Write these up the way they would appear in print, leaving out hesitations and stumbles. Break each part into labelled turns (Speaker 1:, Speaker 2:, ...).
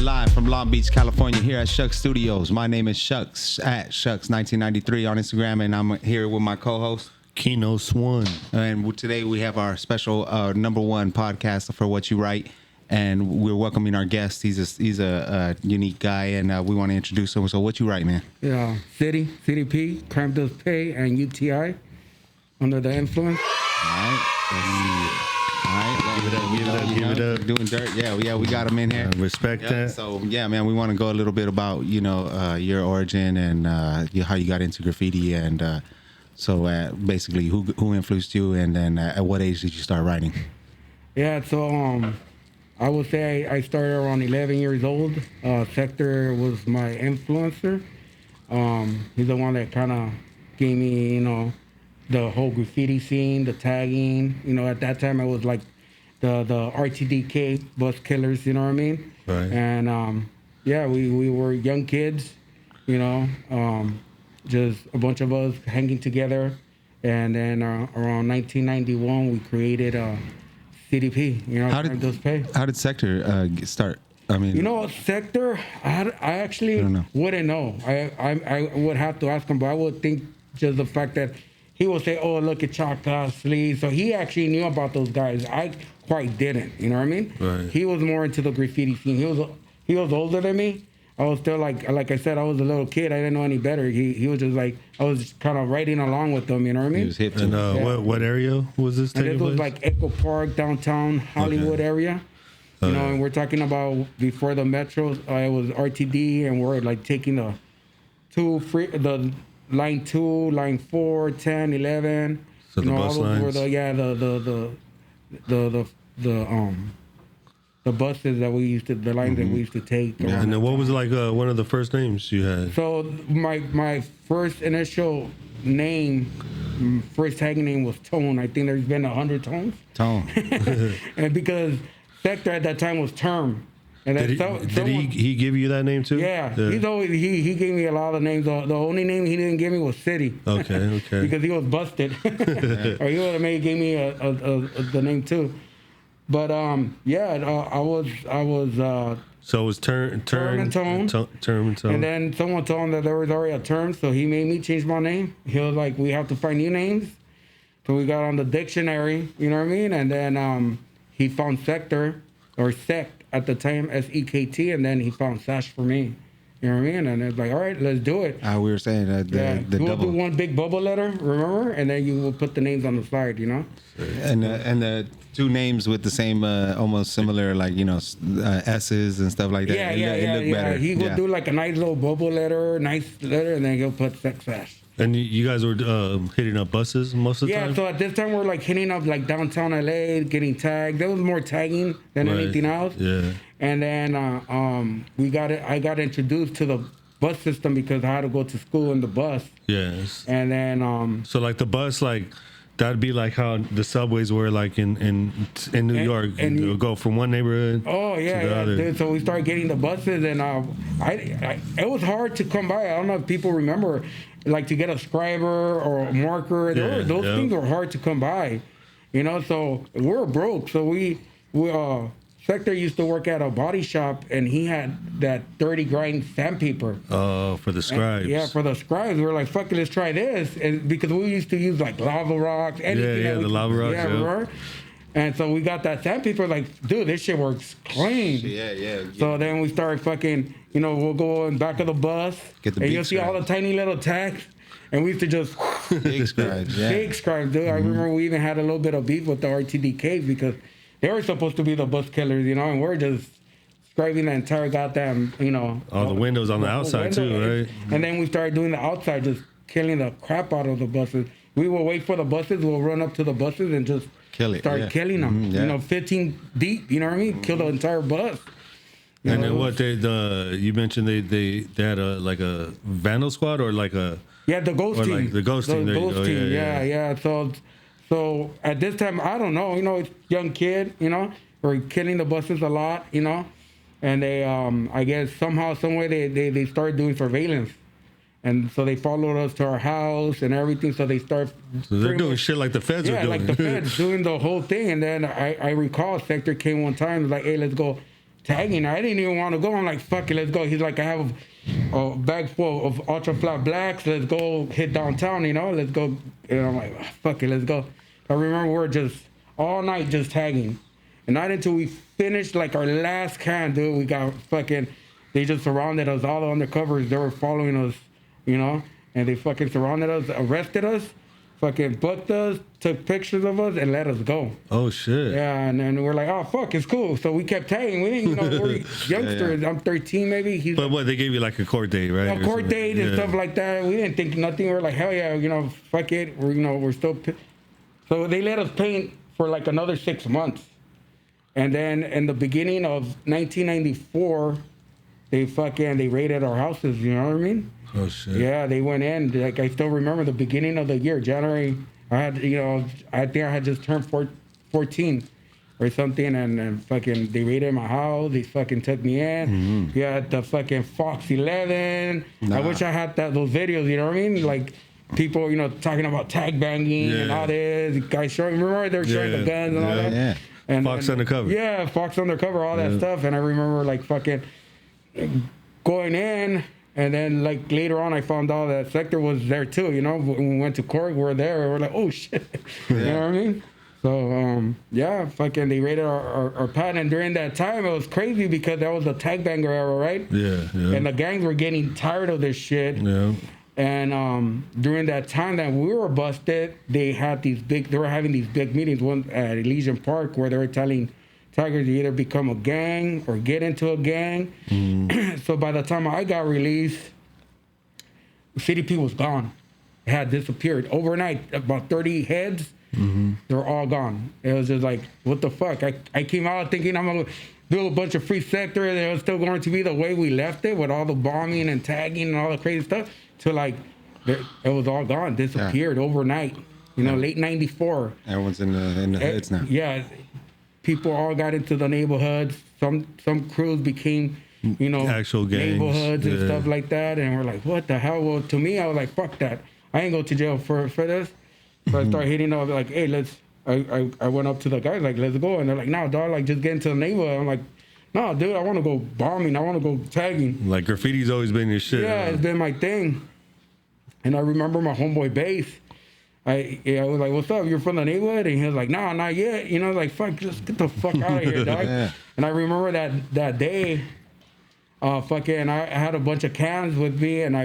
Speaker 1: live from Long Beach, California, here at Shux Studios. My name is Shux at Shux1993 on Instagram, and I'm here with my co-host
Speaker 2: Kenos One.
Speaker 1: And today we have our special number one podcast for What You Write, and we're welcoming our guest. He's a unique guy, and we want to introduce him. So, what you write, man?
Speaker 3: Yeah, CDP, crime does pay, and UTI, under the influence.
Speaker 1: All right, give it up. Doing dirt, yeah, we got him in here.
Speaker 2: Respect that.
Speaker 1: So, yeah, man, we want to go a little bit about your origin and how you got into graffiti, and so basically who influenced you, and then at what age did you start writing?
Speaker 3: Yeah, so I would say I started around 11 years old. Sector was my influencer. He's the one that kind of gave me, the whole graffiti scene, the tagging. At that time I was like the RTDK bus killers, you know what I mean?
Speaker 2: Right.
Speaker 3: And we were young kids, just a bunch of us hanging together. And then around 1991 we created CDP,
Speaker 1: How did Sector start? I mean,
Speaker 3: Sector, I actually wouldn't know. I would have to ask him, but I would think just the fact that he would say, "Oh, look at Chaka, Sleeve." So he actually knew about those guys. I quite didn't. You know what I mean?
Speaker 2: Right.
Speaker 3: He was more into the graffiti scene. He was older than me. I was still like I said, I was a little kid. I didn't know any better. He was just like, I was kind of riding along with them. You know what I mean?
Speaker 1: He was hip.
Speaker 2: And what area was this taking
Speaker 3: place? And this was like Echo Park, downtown Hollywood area. And we're talking about before the metros. It was RTD, and we're like taking the line 2, line 4, 10, 11.
Speaker 2: So the bus lines.
Speaker 3: Were the buses that we used to, the lines that we used to take.
Speaker 2: Yeah. And then what was like one of the first names you had?
Speaker 3: So my first initial name, first tagging name was Tone. I think there's been 100 Tones.
Speaker 1: Tone.
Speaker 3: And because Sector at that time was Term. And
Speaker 2: did he give you that name too?
Speaker 3: Yeah. He gave me a lot of names. The only name he didn't give me was City.
Speaker 2: Okay.
Speaker 3: Because he was busted. Or he would have gave me the name too. But I was. So
Speaker 2: it was term
Speaker 3: and Tone.
Speaker 2: Term and Tone.
Speaker 3: And then someone told him that there was already a term, so he made me change my name. He was like, "We have to find new names." So we got on the dictionary. You know what I mean? And then he found Sector or Sect at the time, SEKT, and then he found Sash for me. You know what I mean? And it's like, all right, let's do it.
Speaker 1: We were saying the
Speaker 3: we'll
Speaker 1: double.
Speaker 3: do one big bubble letter, remember? And then you will put the names on the side,
Speaker 1: And the two names with the same, almost similar, like, S's and stuff like that. It looked better.
Speaker 3: He would do like a nice little bubble letter, and then he'll put Sash.
Speaker 2: And you guys were hitting up buses most of the time?
Speaker 3: Yeah, so at this time we're like hitting up like downtown LA, getting tagged. There was more tagging than anything else.
Speaker 2: Yeah.
Speaker 3: And then I got introduced to the bus system because I had to go to school in the bus.
Speaker 2: Yes.
Speaker 3: And then
Speaker 2: so like the bus, like that'd be like how the subways were like in New York. And you go from one neighborhood to the other.
Speaker 3: Dude, so we started getting the buses, and it was hard to come by. I don't know if people remember, like to get a scriber or a marker. Those things were hard to come by, So we're broke. So we Sector used to work at a body shop, and he had that 30 grind sandpaper.
Speaker 2: Oh, for the scribes.
Speaker 3: For the scribes. We were like, fuck it, let's try this. And because we used to use like lava rocks.
Speaker 2: The lava rocks. Yeah,
Speaker 3: remember? And so we got that sandpaper, like, dude, this shit works clean.
Speaker 1: Yeah.
Speaker 3: So then we started fucking, we'll go in back of the bus.
Speaker 1: Get the
Speaker 3: and you'll see all the tiny little tags. And we used to just...
Speaker 1: Big scribes, yeah.
Speaker 3: Big scribes, dude. I remember we even had a little bit of beef with the RTDKs because they were supposed to be the bus killers, and we're just scribing the entire goddamn,
Speaker 2: all the windows on the outside too, right?
Speaker 3: And then we started doing the outside, just killing the crap out of the buses. We will wait for the buses, we'll run up to the buses and just start killing them. 15 deep, you know what I mean? Kill the entire bus.
Speaker 2: And then what you mentioned they had a vandal squad or like a
Speaker 3: the ghost team.
Speaker 2: Like the ghost team.
Speaker 3: The ghost team. Yeah. So at this time, I don't know, it's young kid, we're killing the buses a lot, and they, I guess somehow, some way they started doing surveillance. And so they followed us to our house and everything. So they start.
Speaker 2: So they're doing shit like the feds are doing.
Speaker 3: Yeah, like the feds doing the whole thing. And then I recall Sector came one time, was like, hey, let's go tagging. I didn't even want to go. I'm like, fuck it, let's go. He's like, I have a bag full of ultra flat blacks. Let's go hit downtown, you know. Let's go. And I'm like, fuck it, let's go. I remember we're just all night just tagging. And not until we finished like our last can, dude, we got fucking, they just surrounded us, all the undercovers. They were following us, you know. And they fucking surrounded us, arrested us, fucking booked us, took pictures of us, and let us go.
Speaker 2: Oh, shit.
Speaker 3: Yeah, and then we're like, oh, fuck, it's cool. So we kept tagging. We didn't, you know, we're youngsters. I'm 13 maybe. He's
Speaker 2: But what, they gave you like a court date, right?
Speaker 3: a court date and stuff like that. We didn't think nothing. We were like, hell yeah, you know, fuck it. We're, you know, we're still... So they let us paint for like another 6 months. And then in the beginning of 1994, they raided our houses, you know what I mean?
Speaker 2: Oh, shit.
Speaker 3: Yeah, they went in. Like, I still remember the beginning of the year, January. I had, you know, I think I had just turned 14 or something, and fucking, they raided my house. They fucking took me in.
Speaker 2: Mm-hmm.
Speaker 3: You had the fucking Fox 11. I wish I had those videos, you know what I mean? Like, people, you know, talking about tag banging and all this. Guys showing, remember they're showing the guns and all that?
Speaker 1: Yeah.
Speaker 3: And,
Speaker 2: Fox Undercover.
Speaker 3: Yeah, Fox Undercover, all that stuff. And I remember, like, fucking going in. And then, like, later on, I found out that Sector was there, too, you know? When we went to court, we were there. We were like, oh, shit. You know what I mean? So, yeah, fucking, they raided our pad. And during that time, it was crazy because that was the tag banger era, right?
Speaker 2: Yeah.
Speaker 3: And the gangs were getting tired of this shit.
Speaker 2: Yeah.
Speaker 3: And during that time that we were busted, they were having these big meetings, one at Elysian Park, where they were telling taggers to either become a gang or get into a gang. So by the time I got released, CDP was gone. It had disappeared. Overnight, about 30 heads, they were all gone. It was just like, what the fuck? I came out thinking I'm going to do a bunch of free sector, and it was still going to be the way we left it, with all the bombing and tagging and all the crazy stuff, to like, it was all gone, disappeared overnight. You know, late 94.
Speaker 1: Everyone's in the hoods now.
Speaker 3: Yeah. People all got into the neighborhoods. Some crews became, you know,
Speaker 2: actual gangs,
Speaker 3: neighborhoods and stuff like that. And we're like, what the hell? Well, to me, I was like, fuck that. I ain't go to jail for this. So I started hitting up like, hey, I went up to the guys like, let's go. And they're like, no, dog, like, just get into the neighborhood. I'm like, no, dude, I want to go bombing. I want to go tagging.
Speaker 2: Like, graffiti's always been your shit.
Speaker 3: Yeah, it's been my thing. And I remember my homeboy Bass. I was like, what's up? You're from the neighborhood? And he was like, nah, not yet. You know, like, fuck, just get the fuck out of here, dog. And I remember that day, fucking, I had a bunch of cans with me, and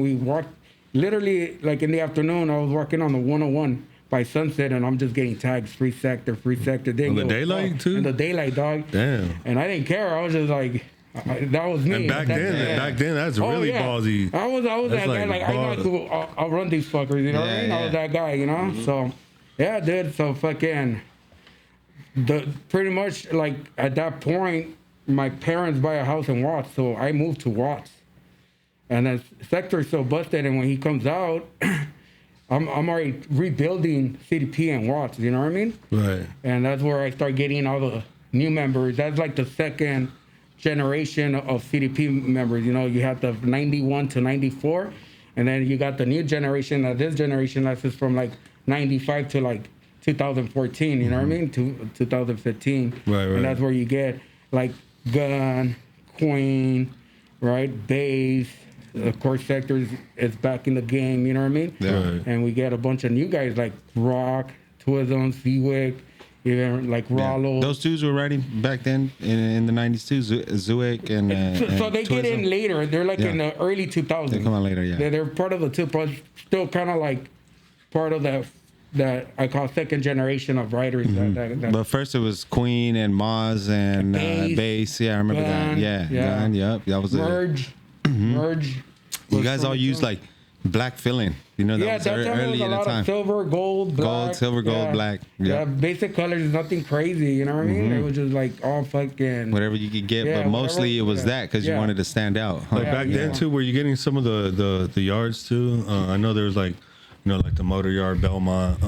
Speaker 3: we walked, literally, like in the afternoon, I was walking on the 101 by Sunset, and I'm just getting tags, free sector.
Speaker 2: In the daylight, too?
Speaker 3: In the daylight, dog.
Speaker 2: Damn.
Speaker 3: And I didn't care. I was just like, that was me.
Speaker 2: And back then, that's really ballsy.
Speaker 3: I was that guy. Like, I gotta go. I'll run these fuckers. You know what I mean? I was that guy. You know. So, yeah, dude. So fucking, pretty much like at that point, my parents buy a house in Watts, so I moved to Watts, and then Sector's so busted. And when he comes out, I'm already rebuilding CDP and Watts. You know what I mean?
Speaker 2: Right.
Speaker 3: And that's where I start getting all the new members. That's like the second generation of CDP members. You know, you have the 91 to 94, and then you got the new generation. This generation that's just from like 95 to like 2014. You know what I mean? To 2015.
Speaker 2: Right.
Speaker 3: And that's where you get like Gun, Queen, right? Bass. Of course, Sectors is back in the game. You know what I mean?
Speaker 2: Yeah. Right.
Speaker 3: And we get a bunch of new guys like Rock, Twism, Seawick. Even like Rollo.
Speaker 1: Those dudes were writing back then in the 90s too, Zuick and
Speaker 3: so they get in later. They're like in the early 2000s.
Speaker 1: They come on later, yeah.
Speaker 3: They're part of the two, but still kind of like part of that I call second generation of writers.
Speaker 1: But first it was Queen and Maz and Bass. Yeah, I remember that. Yeah. Gun, yep. That was
Speaker 3: Merge. Merge.
Speaker 1: You guys all used like black filling. You know, that was early
Speaker 3: in the time. Silver, gold, black.
Speaker 1: Silver, gold, black.
Speaker 3: Yeah, basic colors, nothing crazy. You know what I mean? It was just like all fucking
Speaker 1: whatever you could get, but mostly it was that because you wanted to stand out.
Speaker 2: Like back then too, were you getting some of the yards too? I know there was like, you know, like the Motor Yard, Belmont.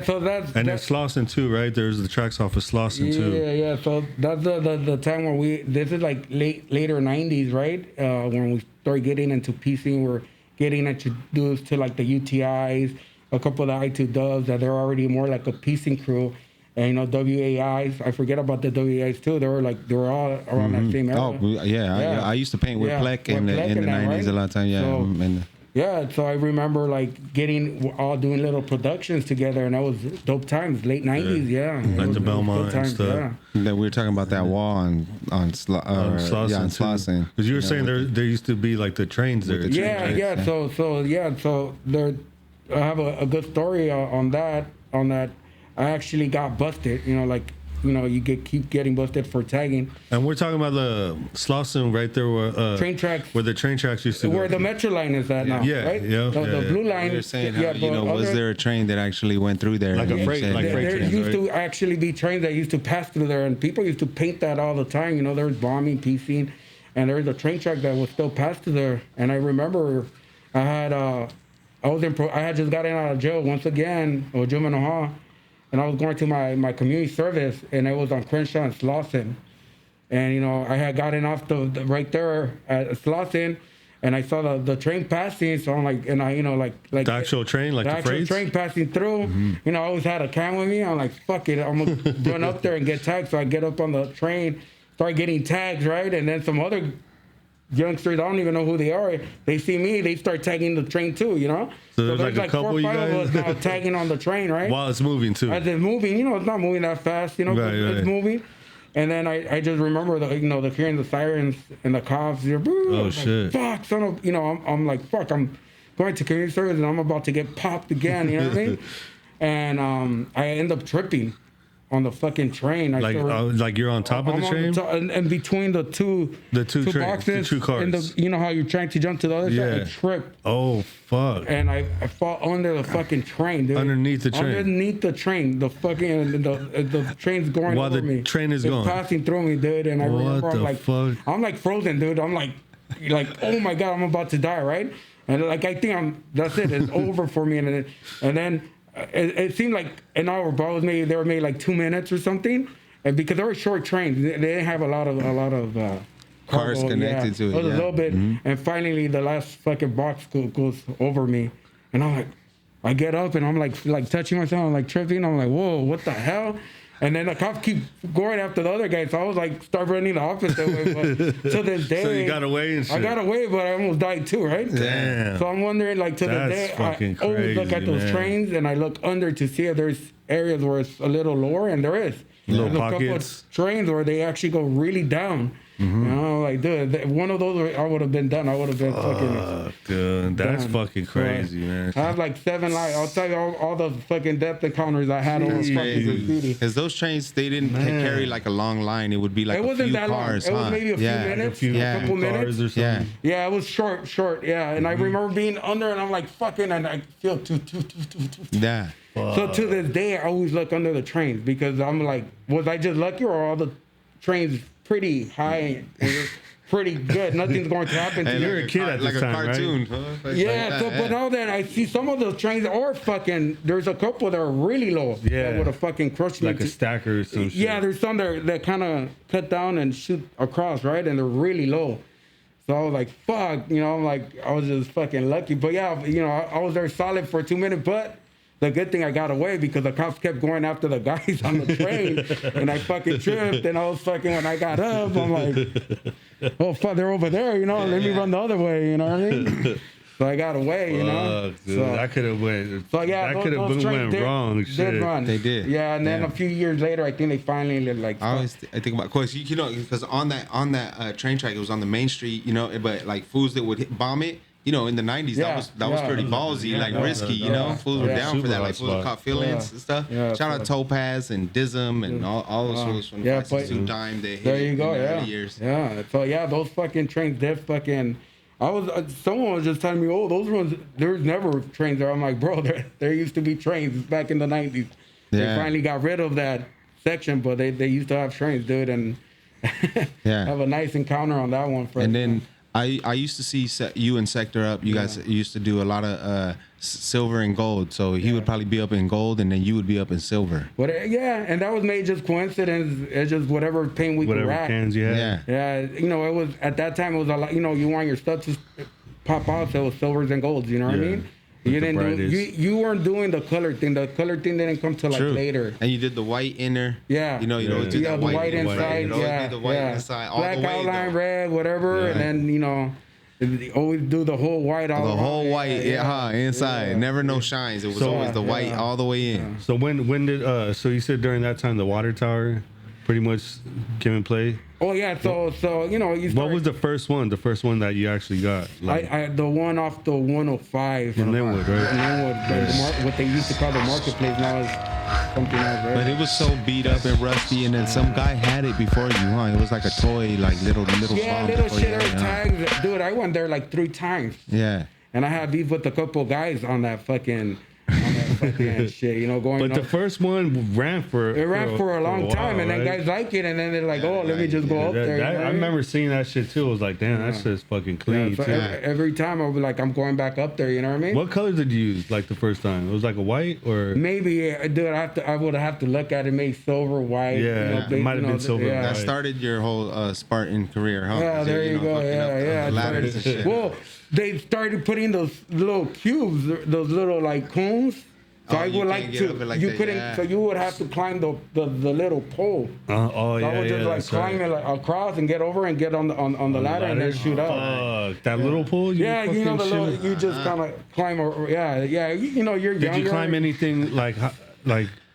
Speaker 3: So that's
Speaker 2: then Slauson too, right? There's the tracks off of Slauson too.
Speaker 3: Yeah. So that's the time where this is like later 90s, right? When we started getting into piecing, we're getting introduced to like the UTIs, a couple of the I2 Doves that they're already more like a piecing crew. And WAIs, I forget about the WAIs too. They were all around that same era.
Speaker 1: Oh yeah, I used to paint with Plek in the '90s right? A lot of times. Yeah,
Speaker 3: so, yeah. So I remember doing little productions together, and that was dope times, late '90s. Yeah,
Speaker 2: like the Belmont and stuff.
Speaker 3: Yeah.
Speaker 1: Then we were talking about that wall on Slauson.
Speaker 2: Because you were saying there used to be like the trains there.
Speaker 3: So there, I have a good story on that. I actually got busted. You keep getting busted for tagging.
Speaker 2: And we're talking about the Slauson right there where
Speaker 3: train tracks,
Speaker 2: where the train tracks used to go.
Speaker 3: Where the metro line is at now.
Speaker 2: Yeah,
Speaker 3: right?
Speaker 2: yeah.
Speaker 3: The blue line.
Speaker 1: You're saying was there a train that actually went through there?
Speaker 2: Like a freight,
Speaker 3: there
Speaker 2: trains,
Speaker 3: used to actually be trains that used to pass through there, and people used to paint that all the time. There was bombing, piecing, and there was a train track that was still passed through there. And I remember I had just gotten out of jail once again, or juvenile hall. And I was going to my community service, and it was on Crenshaw and Slauson. And, I had gotten off the right there at Slauson, and I saw the train passing. So I'm like, and like
Speaker 2: the actual train, like the
Speaker 3: actual train passing through. I always had a can with me. I'm like, fuck it, I'm gonna run up there and get tagged. So I get up on the train, start getting tags, right? And then some other youngsters, I don't even know who they are. They see me, they start tagging the train too,
Speaker 2: So there's like a couple
Speaker 3: 4 or 5
Speaker 2: of
Speaker 3: us now tagging on the train, right?
Speaker 2: While it's moving too.
Speaker 3: As it's moving, it's not moving that fast, it's moving. And then I just remember the hearing the sirens and the cops.
Speaker 2: Oh shit!
Speaker 3: Fuck, son of, I'm like, fuck, I'm going to community service and I'm about to get popped again. You know what I mean? And I end up tripping on the fucking train.
Speaker 2: Like you're on top of the train?
Speaker 3: And between the two boxes,
Speaker 2: the two cars.
Speaker 3: And how you're trying to jump to the other side, I trip.
Speaker 2: Oh, fuck.
Speaker 3: And I fall under the fucking train, dude.
Speaker 2: Underneath the train?
Speaker 3: Underneath the train. The fucking, the train's going over me.
Speaker 2: While the train is going?
Speaker 3: Passing through me, dude. And I remember I'm like frozen, dude. I'm like, oh my God, I'm about to die, right? And I think that's it. It's over for me. And then it seemed like an hour, but they were maybe like 2 minutes or something, and because they were short trains, they didn't have a lot of
Speaker 1: cars connected to it.
Speaker 3: A little bit, and finally the last fucking box goes over me, and I'm like, I get up and I'm like touching myself, I'm like tripping, I'm like, whoa, what the hell? And then the cops keep going after the other guy, so I was like, start running the opposite way. But to this day,
Speaker 2: so you got away and shit.
Speaker 3: I got away, but I almost died too, right?
Speaker 2: Damn.
Speaker 3: So I'm wondering, to this day, I always look at those trains and I look under to see if there's areas where it's a little lower, and there is.
Speaker 2: Little
Speaker 3: There's
Speaker 2: pockets.
Speaker 3: a couple of trains where they actually go really down. Dude, one of those I would have been done. I would have been fucking.
Speaker 2: Dude, that's
Speaker 3: done.
Speaker 2: fucking crazy, man.
Speaker 3: I have like 7 lives. I'll tell you all the fucking depth encounters I had over fucking Graffiti.
Speaker 1: Because those trains, they didn't carry like a long line. It would be like
Speaker 3: it wasn't that
Speaker 1: cars,
Speaker 3: long. It was maybe a few minutes, a couple minutes.
Speaker 2: Or something.
Speaker 3: Yeah, it was short. Yeah, and I remember being under, and I'm like fucking, and I feel too.
Speaker 1: Yeah.
Speaker 3: So to this day, I always look under the trains because I'm like, was I just lucky, or are all the trains pretty high and pretty good? Nothing's going to happen to
Speaker 2: You're a kid at this time,
Speaker 1: cartoon,
Speaker 2: right?
Speaker 1: Huh?
Speaker 3: Yeah, but now that I see some of those trains are fucking, there's a couple that are really low.
Speaker 2: Yeah.
Speaker 3: That would have fucking crushed me.
Speaker 2: Like a stacker or some shit.
Speaker 3: Yeah, there's some that kind of cut down and shoot across, right? And they're really low. So I was like, fuck, I'm like, I was just fucking lucky. But yeah, I was there solid for 2 minutes, but the good thing I got away because the cops kept going after the guys on the train, and I fucking tripped, and I was fucking, when I got up, I'm like, oh fuck, they're over there, let me run the other way, you know what I mean? So I got away,
Speaker 2: Dude,
Speaker 3: so
Speaker 2: that could have went.
Speaker 3: So yeah,
Speaker 2: that could have went wrong.
Speaker 3: Did run.
Speaker 1: They did.
Speaker 3: Yeah, and then a few years later, I think they finally like.
Speaker 1: I think about, of course, because on that train track, it was on the main street, but like fools that would bomb it. In the 90s, that was pretty ballsy, risky, Fools were down for that, like fools caught feelings and stuff. Shout out Topaz and Dism and all those fools from the Zoo Time.
Speaker 3: There you go,
Speaker 1: years.
Speaker 3: Yeah, so those fucking trains, they're fucking. Someone was just telling me, oh, those ones, there's never trains there. I'm like, bro, there used to be trains back in the 90s. They finally got rid of that section, but they used to have trains, dude, and have a nice encounter on that one.
Speaker 1: And then I used to see you and Sector Up. You guys used to do a lot of silver and gold. So he would probably be up in gold, and then you would be up in silver.
Speaker 3: And that was made just coincidence. It's just whatever paint we could rack.
Speaker 2: Cans you had.
Speaker 3: Yeah. It was at that time. It was a lot. You want your stuff to pop out, so it was silvers and golds. You know what I mean? You didn't do, you weren't doing the color thing. The color thing didn't come till like later.
Speaker 1: And you did the white inner.
Speaker 3: Yeah.
Speaker 1: You know, you always do that
Speaker 3: the white inside.
Speaker 1: The white inside. All
Speaker 3: Black
Speaker 1: the way,
Speaker 3: outline, red, whatever, and then you know, they always do the whole white. All
Speaker 1: the whole white, inside. Never no shines. It was always the white all the way in.
Speaker 2: So when did so you said during that time the water tower pretty much came in play?
Speaker 3: Oh yeah, so you know,
Speaker 2: what was the first one? The first one that you actually got?
Speaker 3: Like, I the one off the 105
Speaker 2: in Linwood, right?
Speaker 3: In Linwood, what they used to call the marketplace now is something else, right?
Speaker 1: But it was so beat up and rusty, and then some guy had it before you, huh? It was like a toy, like little
Speaker 3: little shit tags. Dude, I went there like 3 times.
Speaker 1: Yeah.
Speaker 3: And I had beef with a couple guys on that fucking shit, you know, going.
Speaker 2: But the first one ran for
Speaker 3: a long time, and then guys like it, and then they're like, "Oh, let me just go up there."
Speaker 2: I remember seeing that shit too. I was like, "Damn, that shit's fucking clean."
Speaker 3: So every time I was like, "I'm going back up there," you know what I mean?
Speaker 2: What colors did you use like the first time? It was like a white or
Speaker 3: maybe, dude. I would have to look at it. Maybe silver, white.
Speaker 2: Yeah, it might have been silver.
Speaker 3: Yeah.
Speaker 1: That started your whole Spartan career, huh?
Speaker 3: Yeah, there you go. Yeah.
Speaker 1: Ladders and shit.
Speaker 3: Well, they started putting those little cubes, those little like cones. So I would like to. You couldn't. So you would have to climb the little pole.
Speaker 2: I
Speaker 3: would just like climb it across and get over and get on the ladder and then shoot up.
Speaker 2: That little pole.
Speaker 3: You know the little. You just kind of climb over. Yeah. You know you're younger.
Speaker 2: Did you climb anything like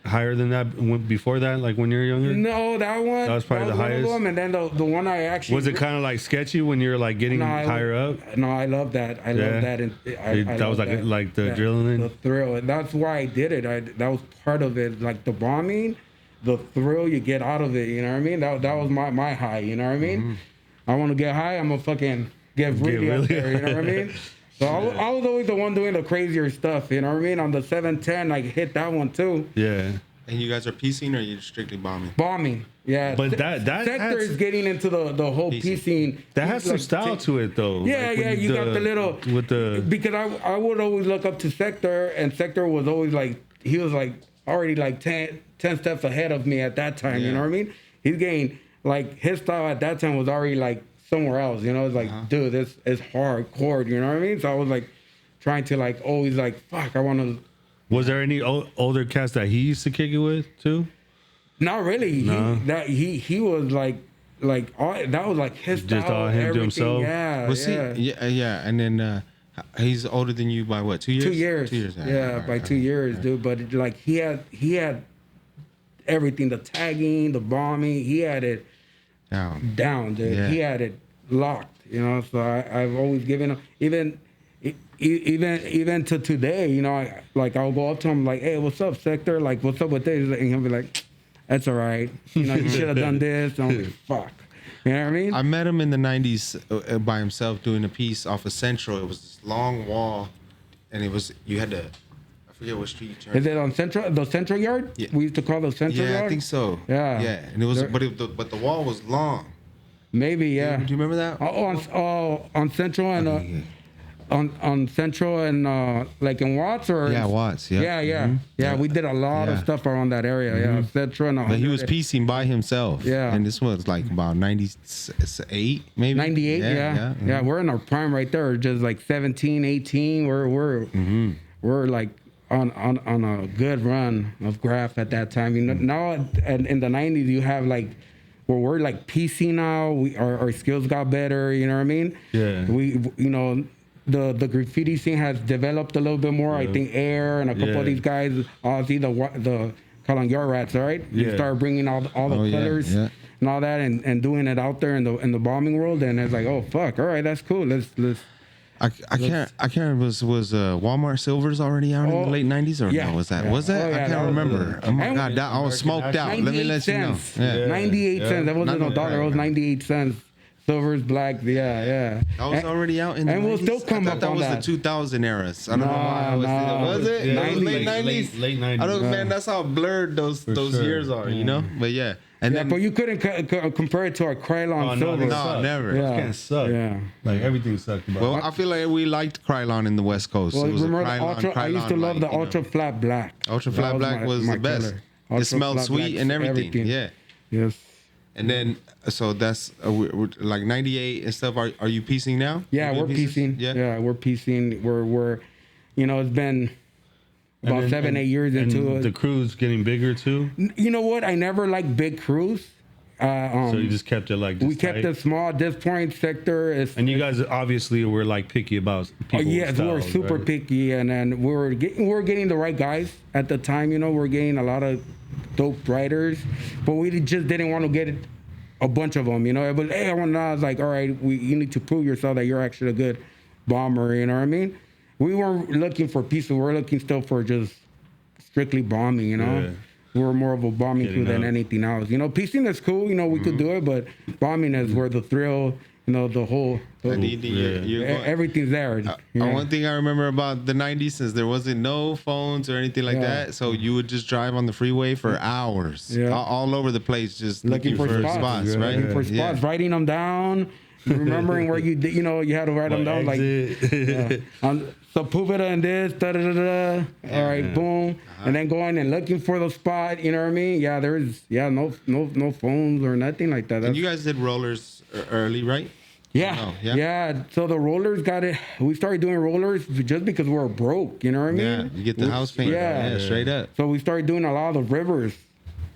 Speaker 2: higher than that before that? Like when you were younger?
Speaker 3: No, that was
Speaker 2: probably the highest.
Speaker 3: And then the one I actually
Speaker 2: was it kind of like sketchy when you're like getting higher up?
Speaker 3: No, I love that. I love that. And
Speaker 2: that was like the adrenaline,
Speaker 3: the thrill. And that's why I did it. That was part of it. Like the bombing, the thrill you get out of it. You know what I mean? That was my high. You know what I mean? Mm-hmm. I want to get high. I'm gonna fucking get really up there. You know what I mean? So I was always the one doing the crazier stuff, you know what I mean? On the 710, I hit that one too.
Speaker 2: Yeah.
Speaker 1: And you guys are piecing, or are you strictly bombing?
Speaker 3: Bombing, yeah.
Speaker 2: But that
Speaker 3: sector is getting into the whole piecing.
Speaker 2: That has some style to it, though.
Speaker 3: Yeah, like you got the little with the because I would always look up to Sector, and Sector was always like he was like already like 10 steps ahead of me at that time. You know what I mean? He's getting like his style at that time was already like somewhere else, you know. It's like, dude, this is hardcore, you know what I mean? So I was like trying to like always like, fuck, I want to.
Speaker 2: Was there any older cats that he used to kick it with too?
Speaker 3: Not really.
Speaker 2: No.
Speaker 3: He was like all, that was like his
Speaker 2: just
Speaker 3: style,
Speaker 2: all him to himself.
Speaker 3: Yeah,
Speaker 1: yeah. And then he's older than you by what? 2 years?
Speaker 3: 2 years.
Speaker 1: 2 years.
Speaker 3: Yeah, by 2 years, dude. But like he had everything, the tagging, the bombing, he had it down, dude. Yeah. He had it locked, you know. So I've always given him, even to today, you know. I'll go up to him like, "Hey, what's up, Sector? Like, what's up with this?" And he'll be like, "That's all right. You know, you should have done this." And I'm like, "Fuck." You know what I mean?
Speaker 1: I met him in the 90s by himself doing a piece off of Central. It was this long wall, and you had to. I forget what street you turned.
Speaker 3: Is it on Central? The Central Yard?
Speaker 1: Yeah.
Speaker 3: We used to call the Central Yard.
Speaker 1: Yeah, I think so.
Speaker 3: Yeah.
Speaker 1: Yeah, and it was, but the wall was long.
Speaker 3: Maybe, yeah.
Speaker 1: Do you remember that?
Speaker 3: On Central and on Central and like in Watts or
Speaker 1: Watts. Yeah.
Speaker 3: Yeah. We did a lot of stuff around that area. Yeah, Central and.
Speaker 1: But he was piecing by himself.
Speaker 3: Yeah.
Speaker 1: And this was like about 98, maybe.
Speaker 3: 98. Yeah. We're in our prime right there. Just like 17, 18. We're like on a good run of graph at that time. You know, now in the 90s you have like. Where we're like PC now, our skills got better. You know what I mean?
Speaker 2: Yeah.
Speaker 3: The graffiti scene has developed a little bit more. Yeah. I think Air and a couple of these guys, obviously the call on your rats, all right? Yeah. You start bringing all the colors and all that, and doing it out there in the bombing world, and it's like, oh fuck, all right, that's cool. Let's.
Speaker 1: I can't remember. Was Walmart Silvers already out in the late 90s or no? Was that? I can't remember. Oh my god, I was smoked out. Let me let you know.
Speaker 3: Yeah. 98 cents. That wasn't no dollar. It was 98 cents. Silvers, black. Yeah.
Speaker 1: That was already out in the 90s.
Speaker 3: And we'll still come up on that.
Speaker 1: That was the 2000 eras. I don't know why. Was it?
Speaker 2: Yeah,
Speaker 1: it was late 90s.
Speaker 2: Late 90s.
Speaker 1: I don't know, man. That's how blurred those years are. You know. But yeah. And then,
Speaker 3: but you couldn't compare it to our Krylon silver.
Speaker 1: No, never.
Speaker 2: Yeah. It kind of sucked. Yeah. Like everything sucked about it.
Speaker 1: Well, I feel like we liked Krylon in the West Coast.
Speaker 3: Well,
Speaker 1: it was
Speaker 3: remember Krylon, I used to love the Ultra Flat Black.
Speaker 1: Ultra Flat Black was the best. It smelled sweet and everything. Yeah.
Speaker 3: Yes.
Speaker 1: And then, so that's we're like 98 and stuff. Are you piecing now?
Speaker 3: Yeah, we're piecing.
Speaker 1: Yeah,
Speaker 3: we're piecing. it's been about 7-8 years into it.
Speaker 2: The crew's getting bigger too.
Speaker 3: You know what? I never liked big crews.
Speaker 2: So you just kept it like this
Speaker 3: we kept
Speaker 2: tight?
Speaker 3: it small. At this point, sector is.
Speaker 2: And you guys obviously were like picky about people.
Speaker 3: Yes, we were super picky, and then we were getting the right guys at the time. We're getting a lot of dope writers, but we just didn't want to get a bunch of them. But hey, I was like, all right, you need to prove yourself that you're actually a good bomber. You know what I mean? We weren't looking for pieces. We're looking still for just strictly bombing.
Speaker 2: Yeah.
Speaker 3: We were more of a bombing crew than anything else. Piecing is cool. We could do it, but bombing is where the thrill, the whole, everything's there.
Speaker 1: One thing I remember about the 90s, since there wasn't no phones or anything like that, so you would just drive on the freeway for hours, all over the place, just looking for spots, right?
Speaker 3: Looking for spots, writing them down, remembering where you did, you had to write them down, Sepulveda and this, da-da-da-da. All right, boom. And then going and looking for the spot, you know what I mean? Yeah, there's, no phones or nothing like that.
Speaker 1: And you guys did rollers early, right?
Speaker 3: Yeah. Yeah. So the rollers got it. We started doing rollers just because we were broke, you know what I mean?
Speaker 1: Yeah, you get the house paint. Yeah, straight up.
Speaker 3: So we started doing a lot of the rivers.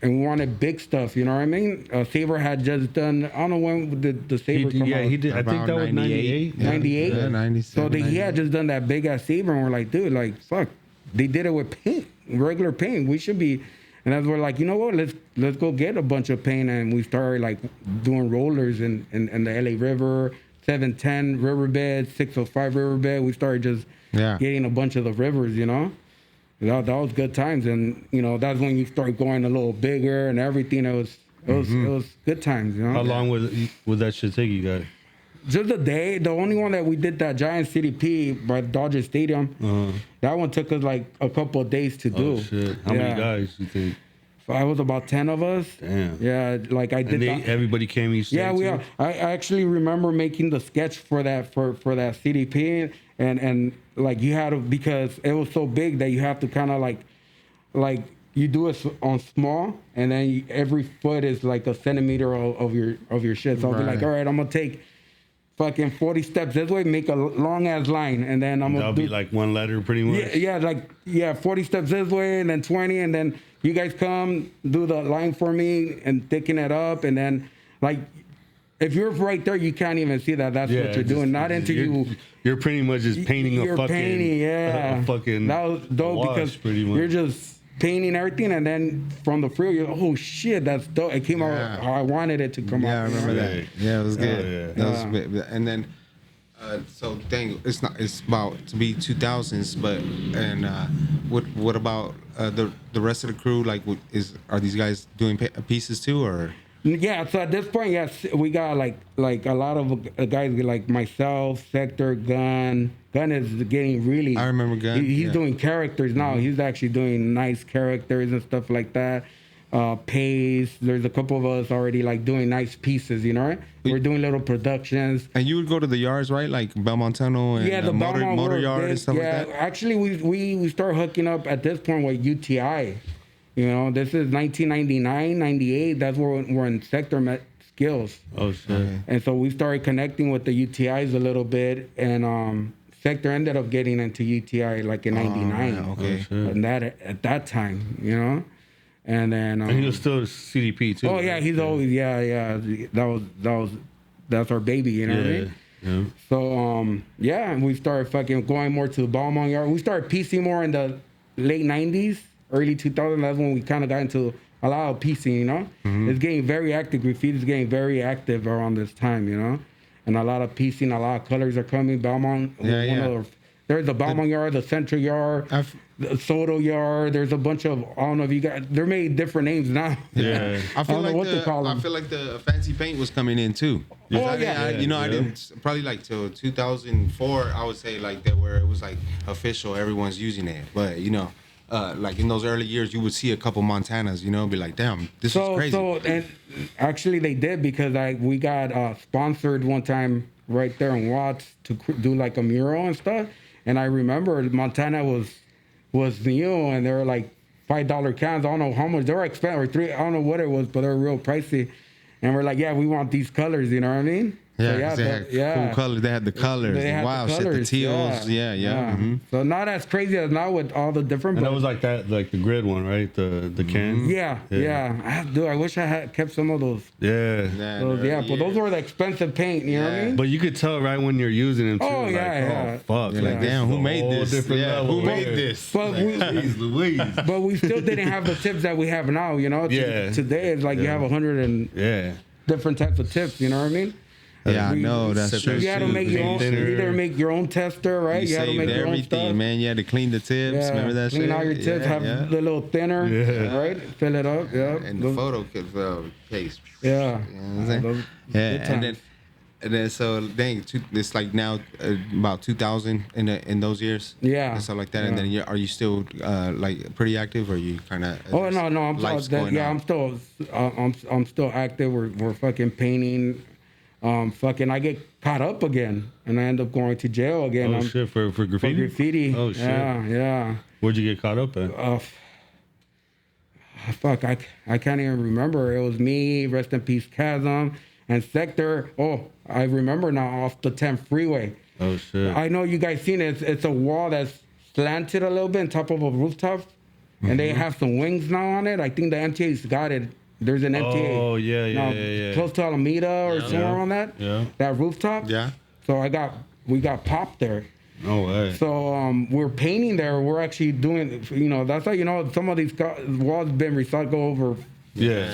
Speaker 3: And we wanted big stuff, you know what I mean? Saber had just done, I don't know when did the Saber come out.
Speaker 2: Yeah, he did. I think that was 98.
Speaker 3: 98?
Speaker 1: Yeah, 97.
Speaker 3: So he had just done that big ass Saber, and we're like, dude, like, fuck. They did it with paint, regular paint. We should be, and as we're like, you know what? Let's go get a bunch of paint, and we started like doing rollers in the LA River, 710 riverbed, 605 riverbed. We started just getting a bunch of the rivers, That was good times, and that's when you start going a little bigger and everything. It was good times,
Speaker 2: How long would that shit take you guys?
Speaker 3: Just a day. The only one that we did, that giant CDP by Dodger Stadium, that one took us like a couple of days to do.
Speaker 2: Shit. How many guys you think?
Speaker 3: I was about 10 of us.
Speaker 2: Damn.
Speaker 3: Yeah, like I did.
Speaker 2: Everybody came each day.
Speaker 3: Yeah, we are. I actually remember making the sketch for that that CDP, and like you had to, because it was so big that you have to kind of like you do it on small, and then every foot is like a centimeter of your shit. So I'll be like, all right, I'm gonna take fucking 40 steps this way, make a long ass line, and then I'm gonna
Speaker 2: be like one letter pretty much.
Speaker 3: Yeah, 40 steps this way, and then 20, and then you guys come do the line for me and thicken it up, and then like if you're right there, you can't even see that. That's what you're doing. Not until
Speaker 2: you're pretty much just painting a fucking.
Speaker 3: That was dope because you're just painting everything, and then from the frill, you're like, oh shit, that's dope. It came out how I wanted it to come out.
Speaker 1: Yeah, I remember that. Yeah, it was good. That was, and then, so dang, it's about to be 2000s, but what about the rest of the crew? Like, are these guys doing pieces too, or?
Speaker 3: Yeah, so at this point, yes, we got like a lot of guys like myself, Sector, Gun. Gun is getting really.
Speaker 1: I remember Gun.
Speaker 3: He's doing characters now. He's actually doing nice characters and stuff like that. Pace. There's a couple of us already like doing nice pieces. Right? We're doing little productions.
Speaker 1: And you would go to the yards, right? Like Belmontano and
Speaker 3: the
Speaker 1: motor yard and stuff like that.
Speaker 3: Actually, we start hooking up at this point with UTI. This is 1999, 98. That's where we're in Sector met skills.
Speaker 2: Oh, shit.
Speaker 3: Okay. And so we started connecting with the UTIs a little bit. And Sector ended up getting into UTI like in 99.
Speaker 1: Okay.
Speaker 3: And at that time, And then...
Speaker 2: and he was still CDP, too.
Speaker 3: Oh, yeah. He's always... Yeah. That's our baby, what I mean?
Speaker 2: Yeah.
Speaker 3: So, and we started fucking going more to the Balmain yard. We started piecing more in the late 90s. Early 2000s, that's when we kind of got into a lot of piecing,
Speaker 1: Mm-hmm.
Speaker 3: It's getting very active. Graffiti is getting very active around this time, And a lot of piecing, a lot of colors are coming. Belmont, there's the Belmont yard, the Central yard, the Soto yard. There's a bunch of, I don't know if you got, they're made different names now.
Speaker 1: Yeah. I
Speaker 3: feel
Speaker 1: like the fancy paint was coming in too. I didn't, probably like till 2004, I would say like that where it was like official, everyone's using it. But, like in those early years, you would see a couple Montanas, be like, damn, this is crazy.
Speaker 3: And actually they did, because we got sponsored one time right there in Watts to do like a mural and stuff. And I remember Montana was new, and they were like $5 cans. I don't know how much they were expensive, or $3. I don't know what it was, but they were real pricey. And we're like, yeah, we want these colors. You know what I mean?
Speaker 1: Yeah, they had cool colors. They had the colors.
Speaker 3: They had
Speaker 1: wow,
Speaker 3: the colors.
Speaker 1: Shit, the teals. Yeah. Mm-hmm.
Speaker 3: So not as crazy as now with all the different.
Speaker 2: And that was like that, like the grid one, right? The can.
Speaker 3: Yeah. Dude, I wish I had kept some of those.
Speaker 2: Yeah.
Speaker 3: But those were the expensive paint. You know what I mean?
Speaker 2: But you could tell right when you're using them too.
Speaker 3: Oh
Speaker 2: like,
Speaker 3: yeah.
Speaker 2: Oh fuck!
Speaker 1: You're like, damn, who made this? Who made this?
Speaker 3: But
Speaker 2: Louise.
Speaker 3: But we still didn't have the tips that we have now. You know? Today it's like you have 100 and different types of tips. You know what I mean?
Speaker 1: Yeah, I know. That's true.
Speaker 3: You had to make your own. Either make your own tester, right? You had to make your own stuff.
Speaker 1: Man. You had to clean the tips. Remember that shit?
Speaker 3: Clean all your tips. Have the little thinner, right? Fill it up. Yeah.
Speaker 1: And the photo case.
Speaker 3: Yeah.
Speaker 1: You know what I'm saying? And then so dang, it's like now about 2000 in those years.
Speaker 3: Yeah.
Speaker 1: And stuff like that. And then are you still like pretty active, or are you kind of?
Speaker 3: Oh no, I'm still active. We're fucking painting. I get caught up again, and I end up going to jail again.
Speaker 2: Oh shit, for graffiti?
Speaker 3: For graffiti.
Speaker 2: Oh shit.
Speaker 3: Yeah.
Speaker 2: Where'd you get caught up at?
Speaker 3: Fuck, I can't even remember. It was me, rest in peace, Chasm, and Sector. Oh, I remember now, off the 10th freeway.
Speaker 2: Oh shit.
Speaker 3: I know you guys seen it. It's a wall that's slanted a little bit on top of a rooftop, and they have some wings now on it. I think the MTA's got it. There's an MTA.
Speaker 2: Oh yeah.
Speaker 3: Close to Alameda or somewhere on that.
Speaker 2: Yeah.
Speaker 3: That rooftop.
Speaker 1: Yeah.
Speaker 3: So we got popped there.
Speaker 2: No way.
Speaker 3: So we're painting there. We're actually doing. That's how some of these walls been recycled over.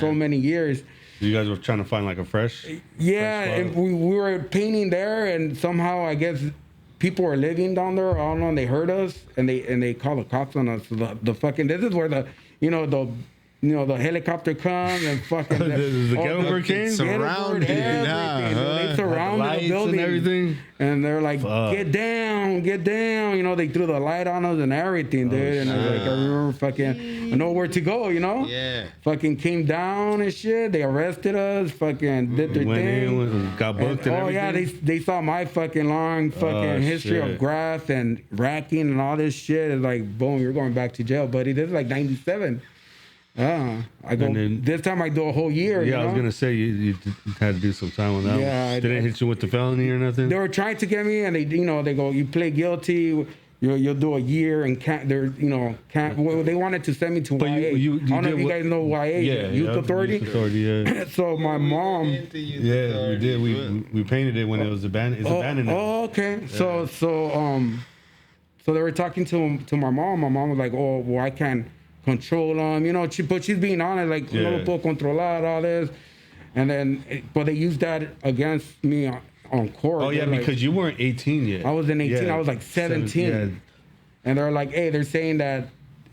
Speaker 3: So many years.
Speaker 2: You guys were trying to find like a fresh.
Speaker 3: Yeah, and we were painting there, and somehow I guess people were living down there. I don't know. And they heard us, and they called the cops on us. The fucking. This is where the helicopter comes and fucking
Speaker 2: the Gettysburg came
Speaker 1: surrounded.
Speaker 3: They surrounded the building
Speaker 2: and everything,
Speaker 3: and they're like, "Get down!" They threw the light on us and everything, dude. And I was like, I remember fucking, I know where to go,
Speaker 1: Yeah.
Speaker 3: Fucking came down and shit. They arrested us. Fucking did their thing.
Speaker 2: Got booked and everything.
Speaker 3: They saw my fucking long history of graft and racking and all this shit. It's like, boom, you're going back to jail, buddy. This is like 97. This time I do a whole year.
Speaker 2: Yeah, I was gonna say you had to do some time on that. Yeah, did they hit you with the felony or nothing?
Speaker 3: They were trying to get me, and they go, you play guilty, you'll do a year, and they wanted to send me to YA. I don't know if you guys know YA, Youth Authority. Youth Authority, yeah. So my mom.
Speaker 2: Yeah, we did. We painted it when it was abandoned. It's abandoned.
Speaker 3: Oh, okay. Yeah. So they were talking to my mom. My mom was like, oh, well, I can't control them, but she's being honest, like, no lo puedo controlar, all this. And then, but they used that against me on court.
Speaker 2: Oh, yeah, because you weren't 18 yet.
Speaker 3: I wasn't 18, I was like 17. And they're like, hey, they're saying that